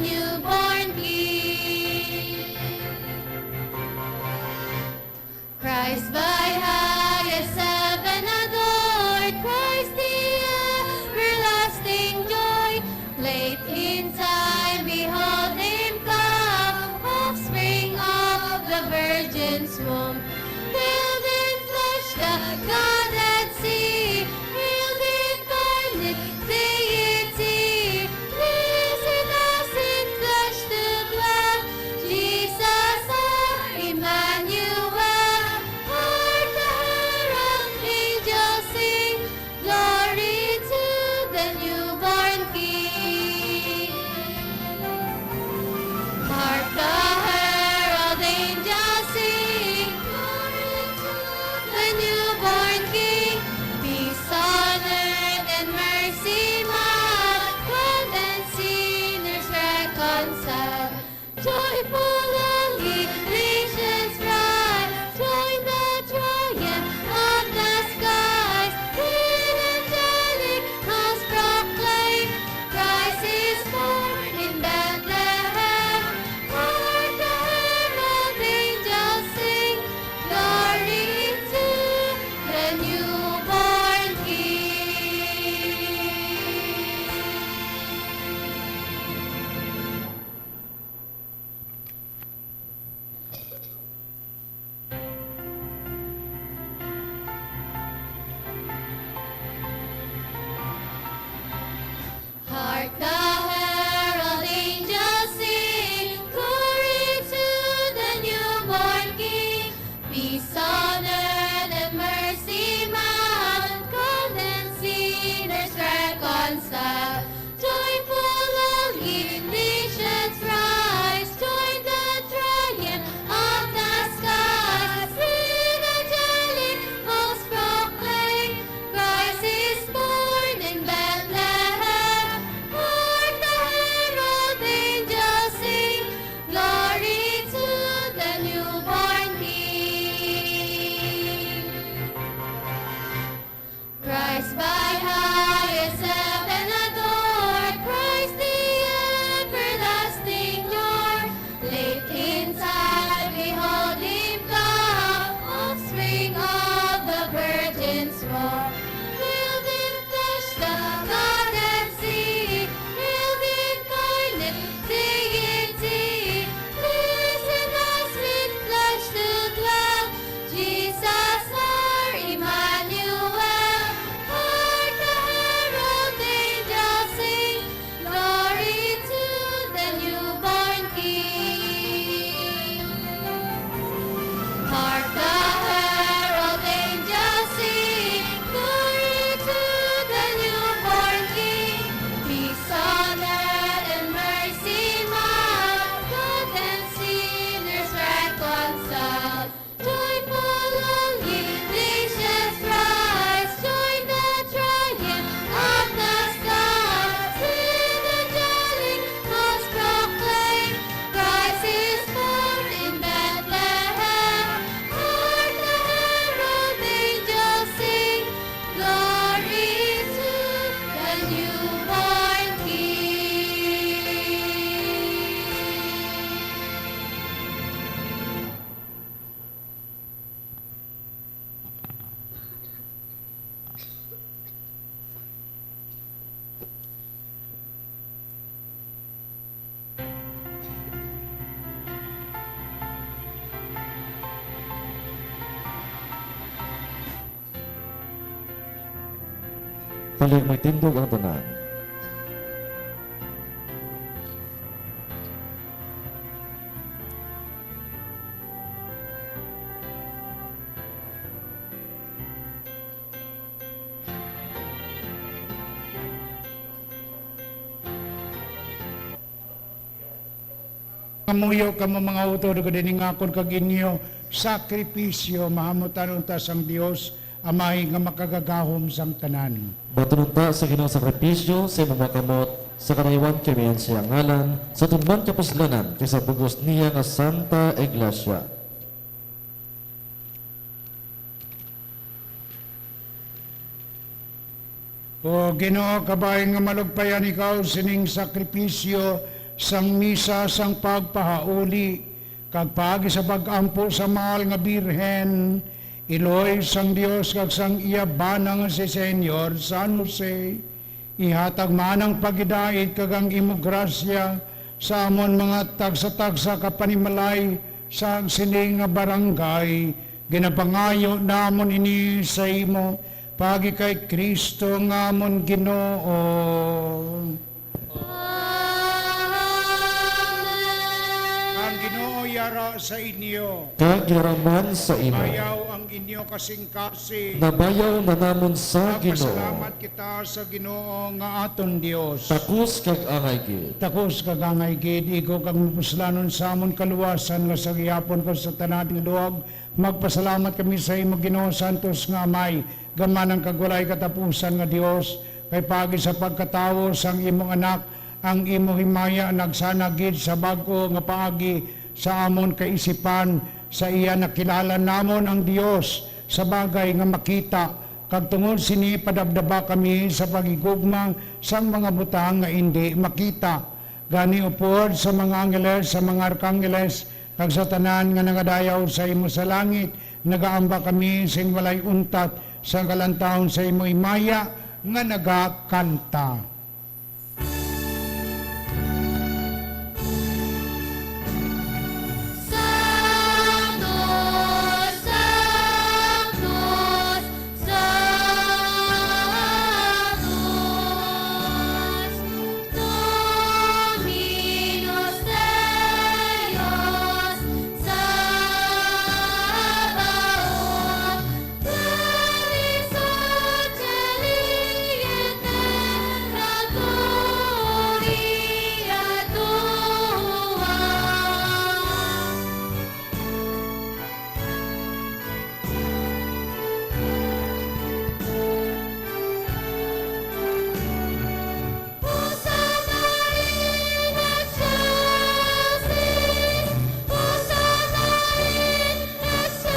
newborn King. Christ by highest heaven adored, Christ the everlasting joy. Late in time, behold him come, offspring of the Virgin's womb. Veiled in flesh, the Godhead see, veiled incarnate deity. Visit us in flesh to dwell, Jesus our Emmanuel. Hark the herald angels sing, glory to the newborn King. Hark the herald angels sing, glory to the newborn King. Peace on earth and mercy mild, God and sinners reconciled. Joyful holy nations rise, join the triumph of the skies. With angelic hosts proclaim, Christ is born in Bethlehem. Hark the herald angels sing, glory to the newborn King. Hark the herald angels sing, glory to the newborn King. Peace on earth and mercy mild, God and sinners reconciled. Joyful holy nations rise, join the triumph of the skies. With angelic hosts proclaim, Christ is born in Bethlehem. Hark the herald angels sing, glory to the newborn King. Christ by highest heaven adored, Christ the everlasting joy. Late in time, behold him come, offspring of the Virgin's womb. Veiled in flesh, the Godhead see, veiled incarnate deity. Visit us in flesh to dwell, Jesus our Emmanuel. Hark the herald angels sing, glory to the newborn King. Hark the herald angels sing, glory to the newborn King. Peace on earth and mercy mild, God and sinners reconciled. Joyful holy nations rise, join the triumph of the skies. With angelic hosts proclaim, Christ is born in Bethlehem. Hark the herald angels sing, glory to the newborn King. Kalig magtindog ang tanan. Kamuyo kamo mga utod ko din ngakon kag inyo sakripisyo mahamutan unta sang Dios amay nga makagagahom sang tanan. Batununta sa Ginoong sakripisyo sa imong makamot sa karaywan kami siyang ngalan sa tunban kapuslanan kaysa bugos niya nga Santa Iglesia. O Ginoo, kabahin nga malugpayan ikaw sining sakripisyo sang misa sang pagpahauli, kag paagi sa pag-ampo sa mahal nga Birhen, iloy sang Dios kag sang iya banang si Senyor San Jose, ihatag manang pagidait kag ang imo grasya sa amon mga tagsa-tagsa kapanimalay sa sining nga barangay, ginapangayo namon ini sa imo, pagi kay Kristo nga amon Ginoo. Ang Ginoo yara sa inyo, Kagiraman sa imo. ayaw ang inyo kasing-kasing. Nabayaw na namon sa Ginoo. Pasalamat kita sa Ginoo nga aton Dios. Takus kag angay gid. Takos kagangay gid iko kag mapuslanon sa amon kaluwasan nga sa gihapon ko sa tanating duwag. Magpasalamat kami sa imo Ginoo Santos nga Amay, gaman ang kagwalay katapusan nga Dios, kay pagi sa pagkatawo sang imong anak, ang imo himaya nagsana gid sa bag-o nga paagi sa amon kaisipan, sa iya nakilala namon ang Dios sa bagay nga makita, kag tungod sini padabdaba kami sa pagigugma sang mga butang nga hindi makita. Gani upod sa mga angeles, sa mga arkangeles, kag sa tanan nga nagadayaw sa imo sa langit, nagaamba kami sing walay untat sa kalantahon sa imo imaya nga nagakanta. Sanctus, Sanctus, Sanctus, Dominus Deus, Sabaoth, Plenius Angeli et terra gloria tua. Hosanna in excelsis, Hosanna in excelsis.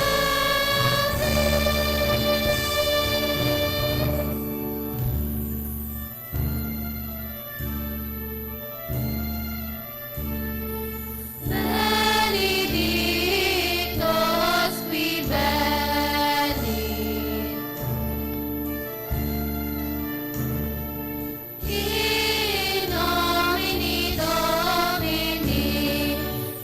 Benedictus qui venit, in nomine Domini,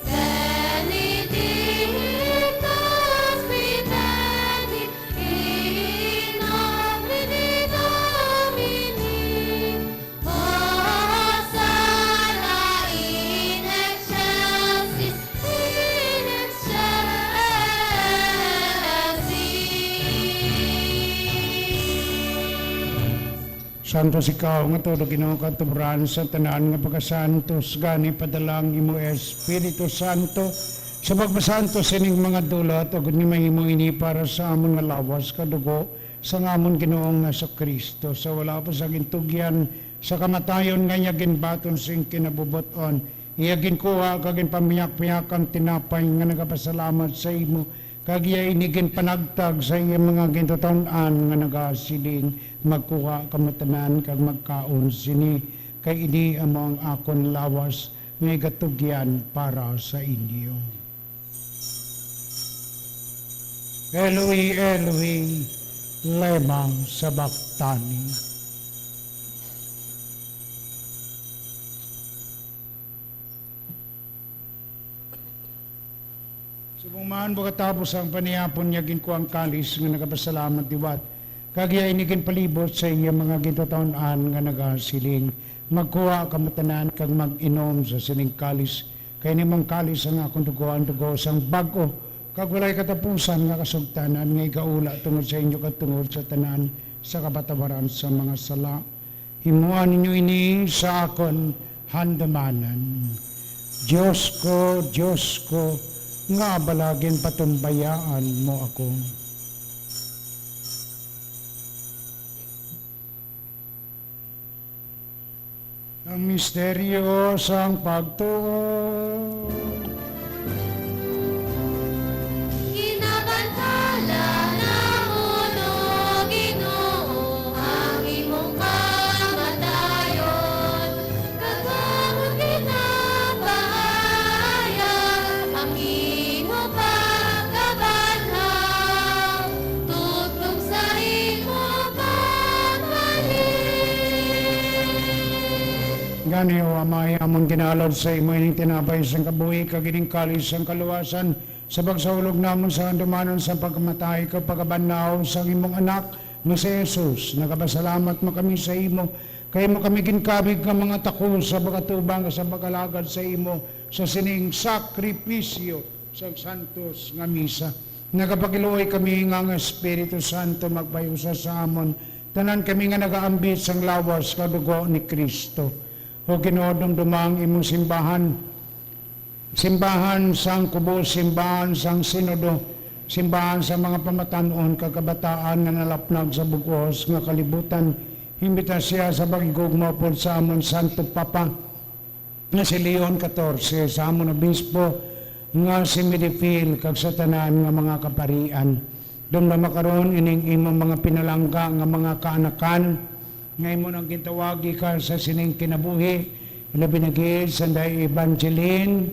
benedictus qui venit, in nomine Domini, Hosanna in excelsis, in excelsis. Santos ikaw nga todo Ginoo katubran sa tanan nga pagkasantos, gani padalang imo Espiritu Santo sa pagpasantos sining mga dulot ug ni mahimo ini para sa amon nga lawas kadugo sa amon Ginoong nga sa Kristo, sa wala pa sa gintugyan sa kamatayon nga niya ginbaton sing kinabubuton, iya ginkuha kag pamiyak-piyak ang tinapay nga nagapasalamat sa imo, kag iya inigin panagtag sa iya mga gintuton-an nga nagasiling, magkuha kamatanan kag magkaon sini, kay ini amo ang akon lawas nga gatugyan para sa inyo. Eloi, Eloi, lemang sabaktani. Subuman pagkatapos ang panihapon niya ginkuang kalis nga nagapasalamat diwat, kagya inigin palibot sa iya mga gintotaon-an nga nagasiling, magkuha kamatanan kag mag-inom sa sining kalis, kay nimong kalis ang akong dugo sang bag-o, kag walay katapusan nga kasugtanan nga igaula tungod sa inyo katungod sa tanan sa kabatawaran sa mga sala. Himuan ninyo ini sa akon handamanan. Diyos ko, nga balagin patumbayaan mo ako. Ang misteryo sang pagtuo. Kinabantala namon o Ginoo ang imong kamatayon, kag ang gani o amay amon ginalod sa imo ining tinapay sang kabuhi kag ining kalis sang kaluwasan sa pagsaulog namon sa andumanon sa pagkamatay kag pagkabanhaw sang imong anak nga si Jesus. Nagapasalamat mo kami sa imo kay mo kami ginkabig nga mga tako sa pagkatubang sa pagkalagad sa imo sa sining sakripisyo sa santos nga misa. Nagapakiluoy kami nga Espiritu Santo magpayusa sa amon tanan kami nga nagaambit sang lawas kadugo ni Kristo. O Ginoo dumdumang imong simbahan sang kubo, simbahan sang sinodo, simbahan sa mga pamatanon kakabataan nga nalapnag sa bugos nga kalibutan. Himbita siya sa pagigugma po sa amon Santo Papa nga si Leon XIV, sa amon obispo nga si Medifil kag sa tanan nga mga kaparian. Doon ba makaroon ining imong mga pinalangga nga mga kaanakan ngay mo nang gintawagi ka sa sining kinabuhi na binagid sanday Evangeline,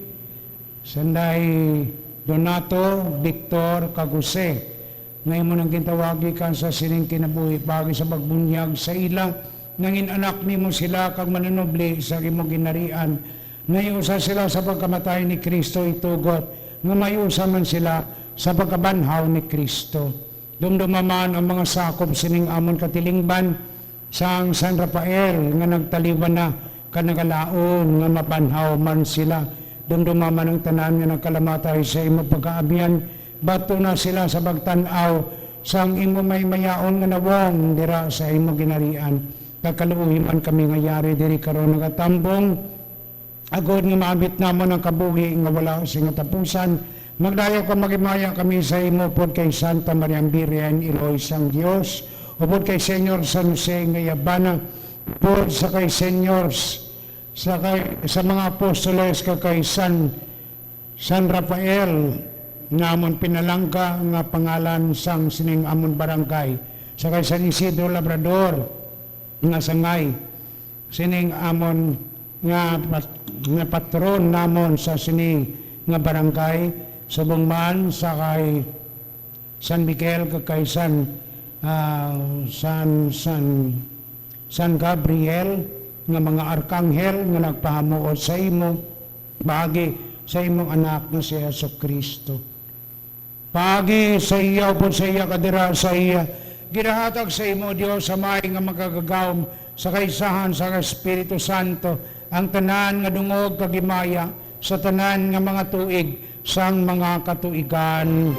sanday Donato, Victor, Kaguse. Ngay mo nang gintawagi ka sa sining kinabuhi pagi sa pagbunyag sa ila nangin anak nimo sila kag manunubli sa imong ginarian. Ngayusa sila sa pagkamatay ni Kristo itugot nga mayusa man sila sa pagkabanhaw ni Kristo. Dumdumaman ang mga sakop sining amon katilingban sang San Rafael nga nagtaliwan na kanagalaon nga mabanhaw man sila. Dumdumaman ang tanan nga nagkalamatay sa imo pagkaabian. Bato na sila sa pagtanaw sang imo may mayaon nga nawong dira sa imo ginarian. Kakaluuhiman kami nga yari diri karon nagatambong agod nga maabit namon ang kabuhi nga wala sing tapusan. Magdayo ka magimaya kami sa imo pod kay Santa Maria Birhen Iloy sang Dios o pod kay Senyor San Jose nga yabana pod sa kay Senyor sa mga apostoles kay San Rafael nga amon pinalangka nga pangalan sang sining amon barangay sa kay San Isidro Labrador nga sangay sining amon nga patron namon sa sining nga barangay subong man sa kay San Miguel kay San Gabriel nga mga arkanghel nga nagpahamuot sa imo bagi sa imong anak nga si Jesucristo. Pagi sa iya po sa iya kadira sa iya ginahatag sa imo Dios sa may nga magagagawom sa kaisahan sa Espiritu Santo ang tanan nga dungog kagimaya sa tanan nga mga tuig sang mga katuigan.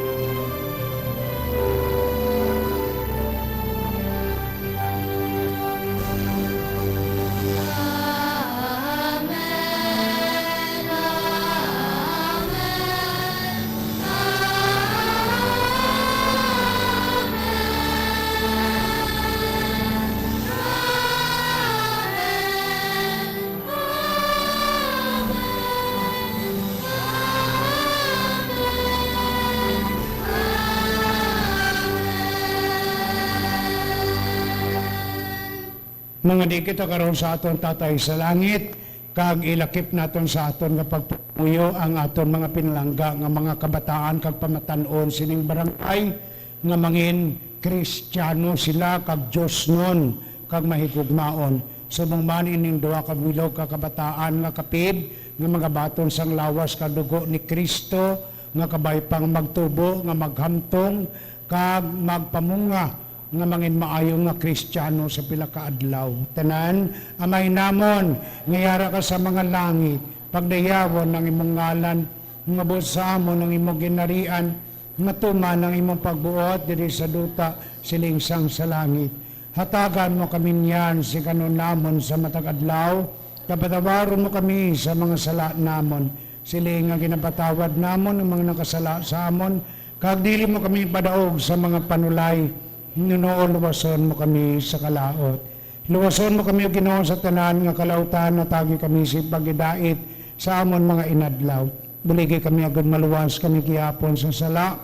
Mga di kita karon sa aton Tatay sa langit, kag ilakip naton sa aton nga pagpuyo ang aton mga pinalangga nga mga kabataan kag pamatanon sining barangay nga mangin Kristiyano sila kag Dios nun kag mahigugmaon. Subong man ining duha ka bilog ka kabataan nga kapid nga mga baton sang lawas kadugo ni Kristo nga kabay pang magtubo nga maghamtong kag magpamunga nga mangin maayong nga Kristiyano sa pila ka adlaw. Tanan, amay namon, ngayara ka sa mga langit, pagdayawon ng imong ngalan, nga busa mo ng imong ginarian, matuman ng imong pagbuot diri sa duta silingsang sa langit. Hatagan mo kami niyan si kanon namon sa matag adlaw, kapatawaron mo kami sa mga sala namon, siling nga ginapatawad namon ng mga nakasala sa amon, kag dili mo kami padaog sa mga panulay, Ginoo, luwason mo kami sa kalaot. Luwason mo kami, Ginoo, sa tanan nga kalautan na tagi kami si pagidait sa amon mga inadlaw. Buligay kami agad maluwas kami kihapon sa sala.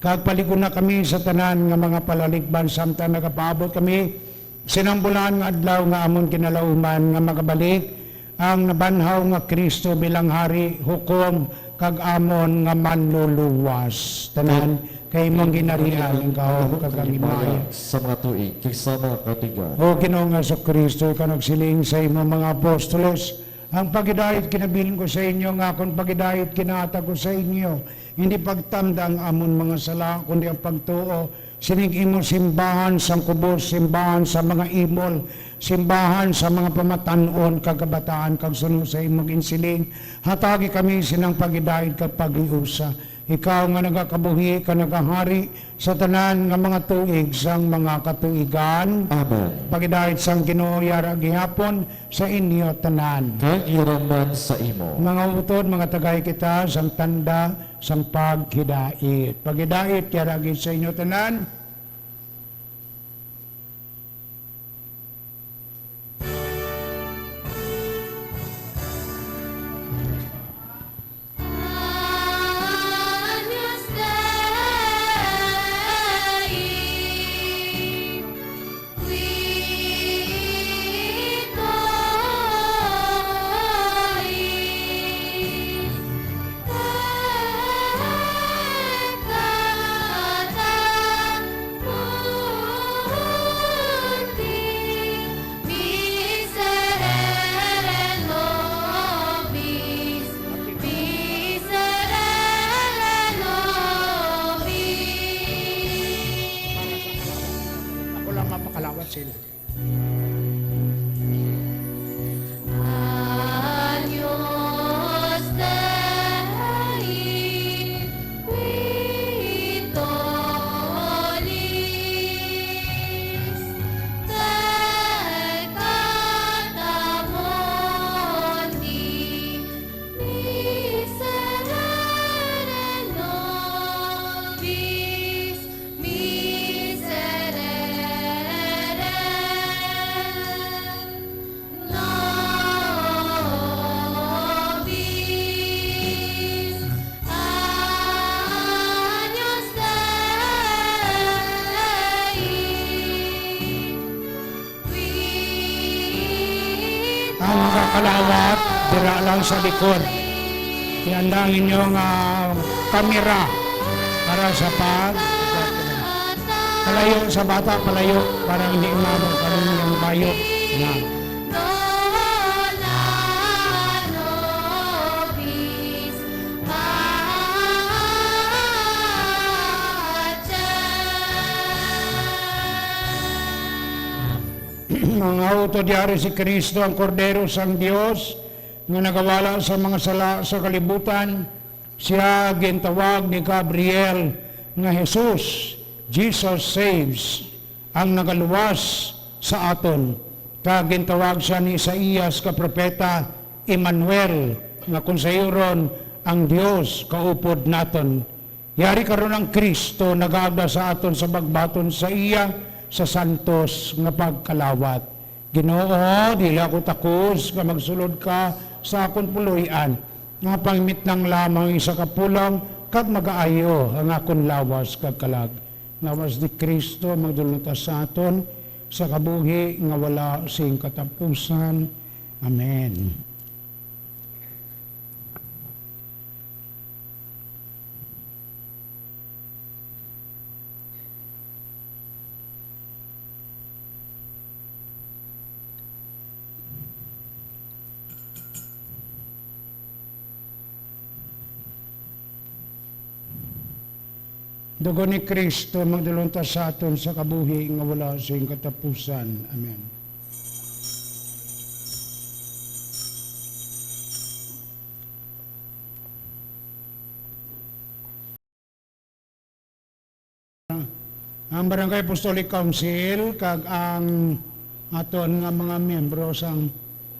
Kag paliko na kami sa tanan nga mga palalikban samtang nagapaabot kami sinambulan nga adlaw nga amon kinalauman nga magabalik ang nabanhaw nga Kristo bilang hari hukom kag amon nga manluluwas. Tanan kay mong ginarian ikaw kagalimayan. Sa mga tuig, kaysa mga katigan. O Ginoong Kristo, ka nagsiling sa imo mga apostolos, ang pagidayat kinabilin ko sa inyo, nga akong pagidayat kinata ko sa inyo, hindi pagtanda ang amon mga sala, kundi ang pagtuo, sining imo simbahan sang kubos, simbahan sa mga imol, simbahan sa mga pamatanon, kagabataan, kag sunod sa imong insiling, hatagi kami sinang pagidayat kag pagiusa. Ikaw nga nagakabuhi, ka nagahari sa tanan nga mga tuig sang mga katuigan. Amen. Pagidahit sang Ginoo yara gihapon sa inyo tanan. Kag iraman sa imo. Mga utod, mga tagay kita sang tanda sang paghidait. Paghidait yara gid sa inyo tanan. Agnus Dei, qui peccata mundi, miserere nobis, miserere nobis. Ako lang mapakalawat sila. Agnus Dei, qui tollis peccata mundi, miserere nobis, miserere nobis. Agnus Dei, qui Ang mga kalawat, dira lang sa likod. Iandangin nyo nga kamera para sa palayo sa bata, palayo para hindi umabot para yung bayo. Yan. Dona nobis pacem. Mga auto diari si Kristo, ang kordero sang Dios, nga nagawala sa mga sala sa kalibutan, siya gintawag ni Gabriel nga Jesus, Jesus saves, ang nagaluwas sa aton. Kagintawag siya ni Isaías ka propeta, Emmanuel, nga kung sayuron ang Dios kaupod naton. Yari karon ang Kristo nagaagda sa aton sa bagbaton sa iya sa santos nga pagkalawat. Ginoo, dili ako takos nga magsulod ka sa akon puloy-an. Nga pangmit lang lamang isa ka pulang kag magaayo ang akon lawas kag kalag. Lawas di Kristo magdulunta sa aton sa kabuhi nga wala sing katapusan. Amen. Dugo ni Kristo magdulunta sa aton sa kabuhi nga wala sing katapusan. Amen. Ang Barangay Apostolic Council kag ang aton nga mga miyembro sang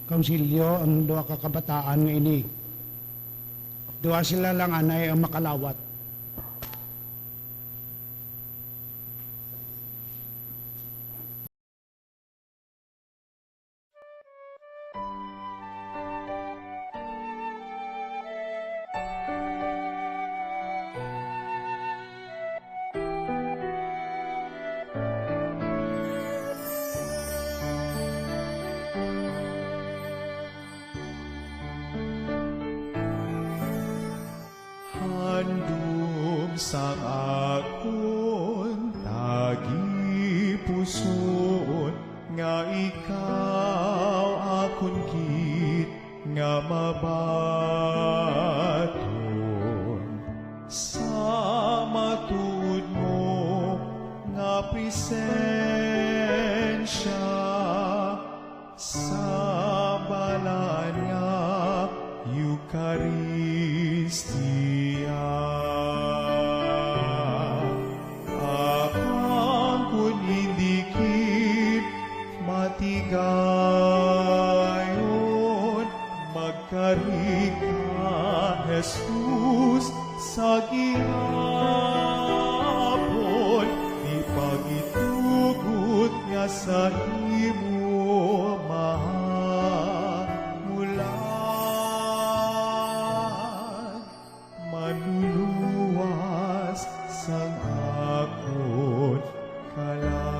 konsilyo ang duha ka kabataan nga ini. Duha sila lang anay ang makalawat. Handom sang ako mabaton sa matuod mo nga presensya sa balan nga Eucharistia. Akang kun indikip matigayon, magkarig ka, Jesus, sa gihapon, di pagitugot nga sa imo mahamulan, manuluwas sang akon kalan.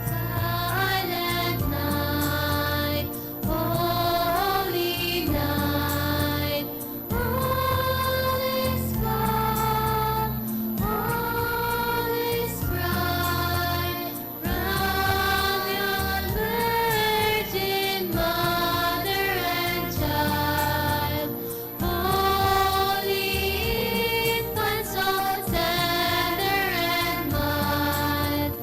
Silent night, holy night, all is calm, all is bright, round yon Virgin Mother and Child, holy infant, so tender and mild.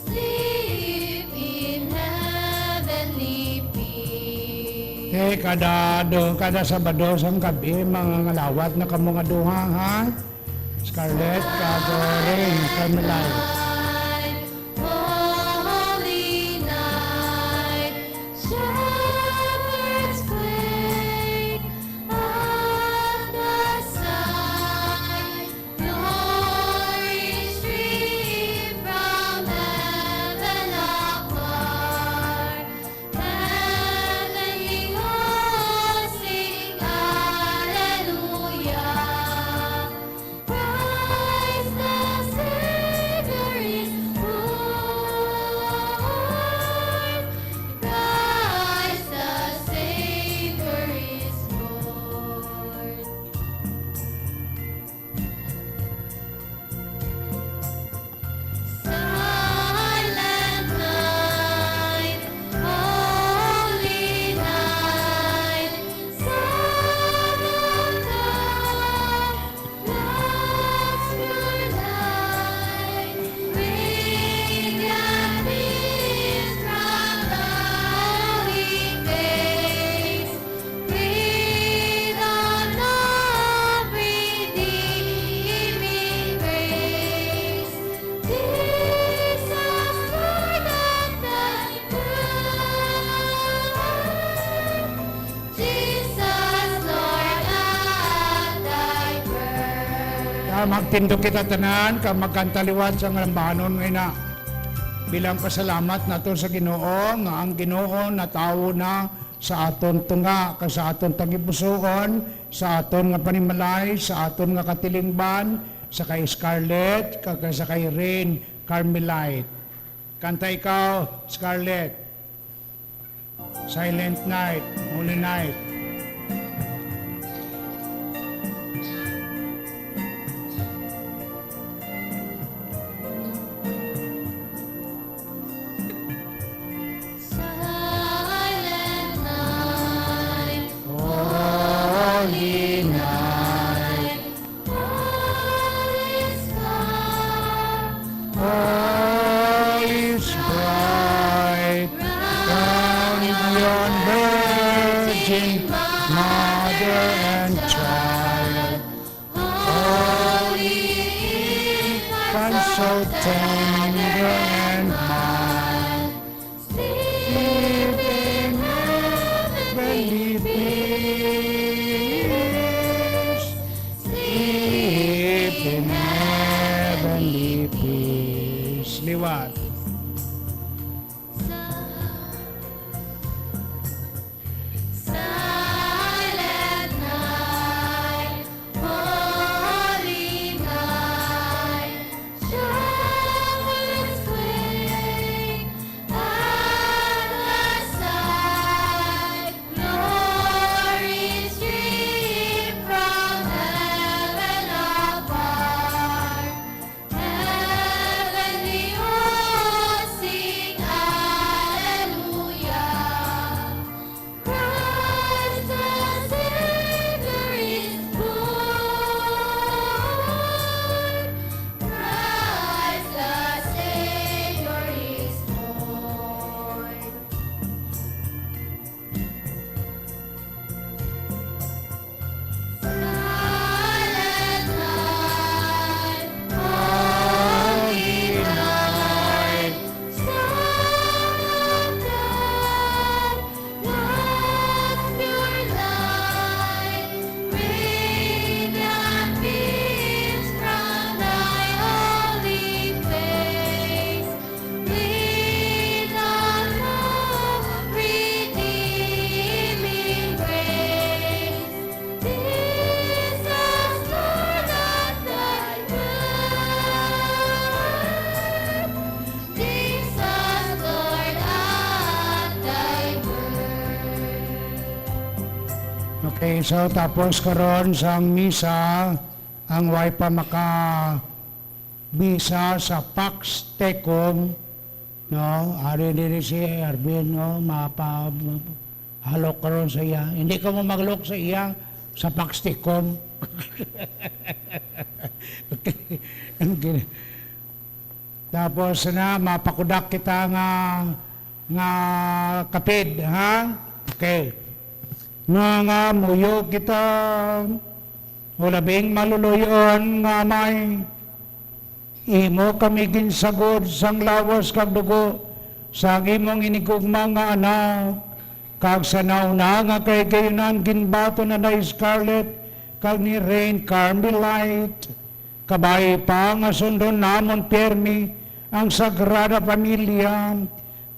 Sleep in heavenly peace. Kada Sabado sang gabi, mga ngalawat na kamo nga duha, ha? Scarlett, Kagoring, Carmelite. Holy night, shepherds quake at the sight, glory stream from heaven apart, heavenly hosts sing Alleluia. Christ the Savior is born. Christ the Savior is born. Silent night, holy night, Son of God, love's pure light, radiant beams from glowing face, breathe on love, redeeming grace. Jesus, Lord of the earth, Jesus, Lord of thy birth. Magtindog kita tanan, ka magkantaliwat sa ngalambanon ngayon na. Bilang pasalamat nato sa Ginoo, nga ang Ginoo na tawo na sa aton tunga, sa aton tagipusoon, sa aton nga panimalay, sa aton nga katilingban, sa kay Scarlett, kag sa kay Rain Carmelite. Kanta ikaw, Scarlett. Silent Night, Holy Night. Silent night, Holy night, holy sky, All is bright, round yon virgin mother and child, holy and so tender and mild, sleep in heavenly peace, sleep in heavenly peace. Liwat. Silent night, holy night, shepherds swing at the side, glory stream from heaven above, heavenly hosts sing hallelujah. Christ the Savior is born. Christ the Savior is born. Silent night, holy night, Son of God, God's pure light, radiant beams from thy holy face, lead on home, redeeming grace. Jesus, Lord, at thy birth. Jesus, Lord, at thy birth. Okay, so tapos karon sang misa, ang way pa maka bisa sa Pax Tecum, no? Ari diri si Arvin, no? Halok karon sa iya. Hindi ka mo maglok sa iya sa Pax Tecum. Okay. Okay. Tapos na mapakudak kita nga kapid, ha? Okay. Nga muyo kita ulabing maluluyon nga may imo kami ginsagod sang lawas kag dugo sa imong inigugma nga anak kag sa nauna nga kay gayunan ginbato na na Scarlett kag ni Rain Carmelite kabay pa nga sundon namon permi ang Sagrada Familia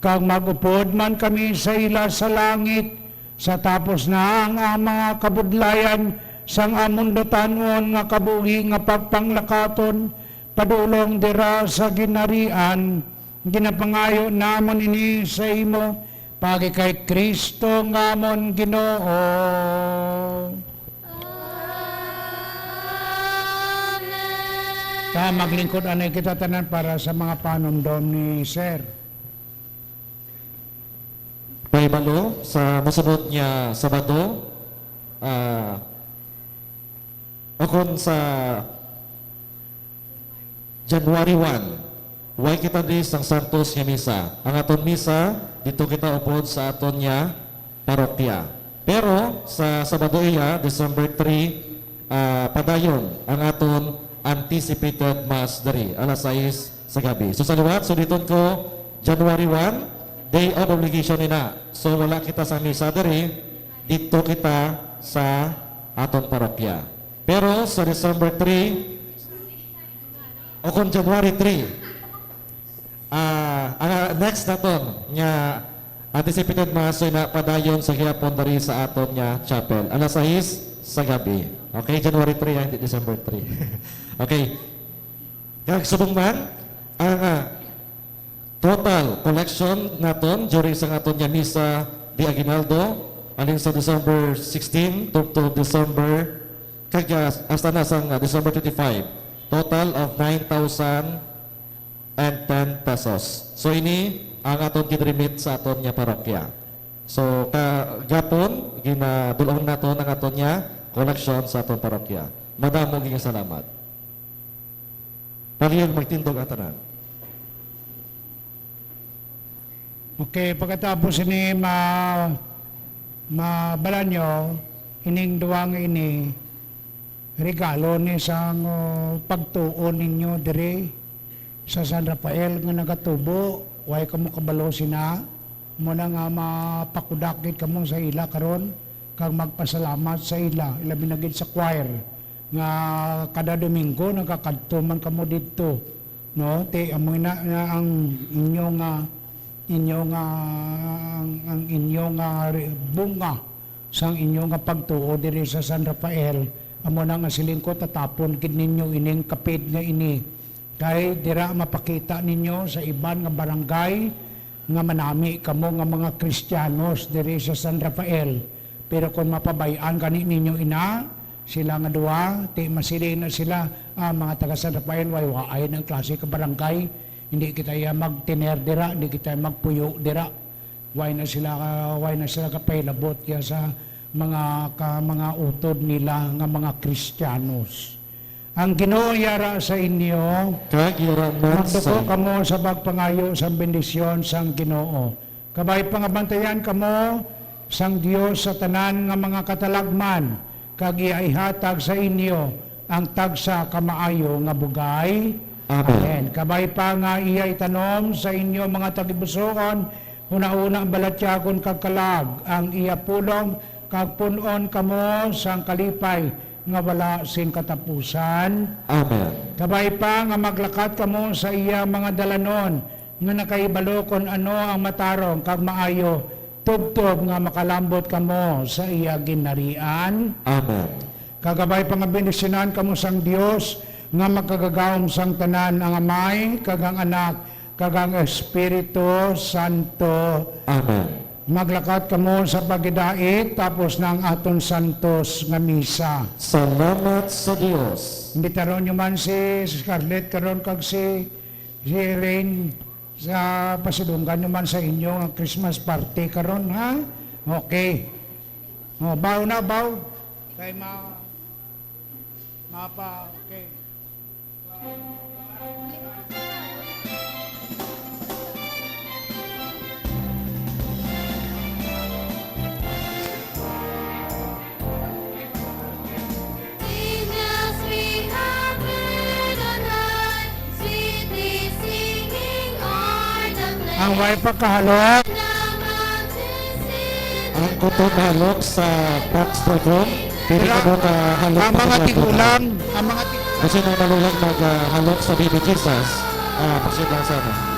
kag magupod man kami sa ila sa langit sa tapos na ang mga kabudlayan sang amon datanon nga kabuhi nga pagpanglakaton padulong dira sa ginarian ginapangayo namon ini sa imo pagi kay Kristo nga amon Ginoo. Amen. Ta maglingkod anay kita tanan para sa mga panumdom ni Sir. Paibalo sa masunod niya Sabado, akon sa January 1, way kita dis ang Santos nga misa. Ang aton misa, dito kita upod sa aton niya parokya. Pero sa Sabado iya, December 3, padayon ang aton anticipated mass dari alas 6 sa gabi. So sa liwat, so dito ko January 1, day of obligation nina. So wala kita sa misa dari, dito kita sa aton parokya. Pero sa December 3 o kung January 3, ang next naton nga anticipated mass so na padayon sa gihapon dari sa aton nga chapel. Alas 6 sa gabi. Okay, January 3, hindi December 3. Okay. Kag subong man, ang total collection naton during sa aton nga misa di Aguinaldo, alin sa December 16 to December, kag hasta na sa December 25, total of 9,010 pesos. So ini ang aton gidremit sa aton nga parokya. So kagapon ginadulong naton ang aton nga collection sa aton parokya. Madamo gyud salamat. Palihog magtindog ang tanan. Okay, pagkatapos ini mabala nyo, ining duwang ini, regalo ni sang pagtuon ninyo dire sa San Rafael nga nagatubo, way kamo kabalo sina, mo na nga mapakudakit kamo sa ila karon kag magpasalamat sa ila, ilabi na gid sa choir nga kada Domingo nagakadto man kamo didto, no? Te amoy na ang inyong ang inyong bunga sang inyong pagtuo diri sa San Rafael, amo na nga silingko tatapon kid ninyo ining kapid nga ini kay dira mapakita ninyo sa iban nga barangay nga manami kamo nga mga Kristiyanos diri sa San Rafael. Pero kung mapabayaan kani ninyo ina sila nga duwa, ti masilin na sila mga taga San Rafael waay ng klase ka barangay. Hindi kita magtiner dira, hindi kita magpuyo dira. Why na sila kapailabot ya sa mga utod nila nga mga Kristiyanos. Ang Ginoo yara sa inyo, Kag iraman magduko sa kamo sa pagpangayo sa bendisyon sang Ginoo. Kabay pangabantayan kamo sang Dios sa tanan nga mga katalagman, kag ihatag sa inyo ang tagsa kamaayo nga bugay. Amen. Kabay pa nga iyay tanom sa inyo mga tagibusoon, una-una ang balatyagon kag kalag, ang iya pulong kag punon kamo sang kalipay nga wala sing katapusan. Amen. Kabay pa nga maglakat kamo sa iya mga dalanon nga nakaibalo kon ano ang matarong kag maayo, tubtob nga makalambot kamo sa iya ginarian. Amen. Kagabay pa nga bendisyonan kamo sang Dios nga magkagagawom sang tanan ang Amay, kag ang Anak, kag ang Espiritu Santo. Amen. Maglakat kamo sa pagidait, tapos ng aton santos nga misa. Salamat sa Dios. Imbitaron nyo man si Scarlett karon kag si Rain sa pasidunggan nyo man sa inyo ang Christmas party karon, ha? Okay. O, baw na, baw. Kay mapa, okay. Angels we have heard on high, sweetly singing o'er the plain. Ang way pagkahalok, The mountains in Ang kuto halok sa tax program, pili ka mo na halok ang mga tigulang, Kasi nang nalulag mag-halok sa Baby Jesus, pagsilang sana.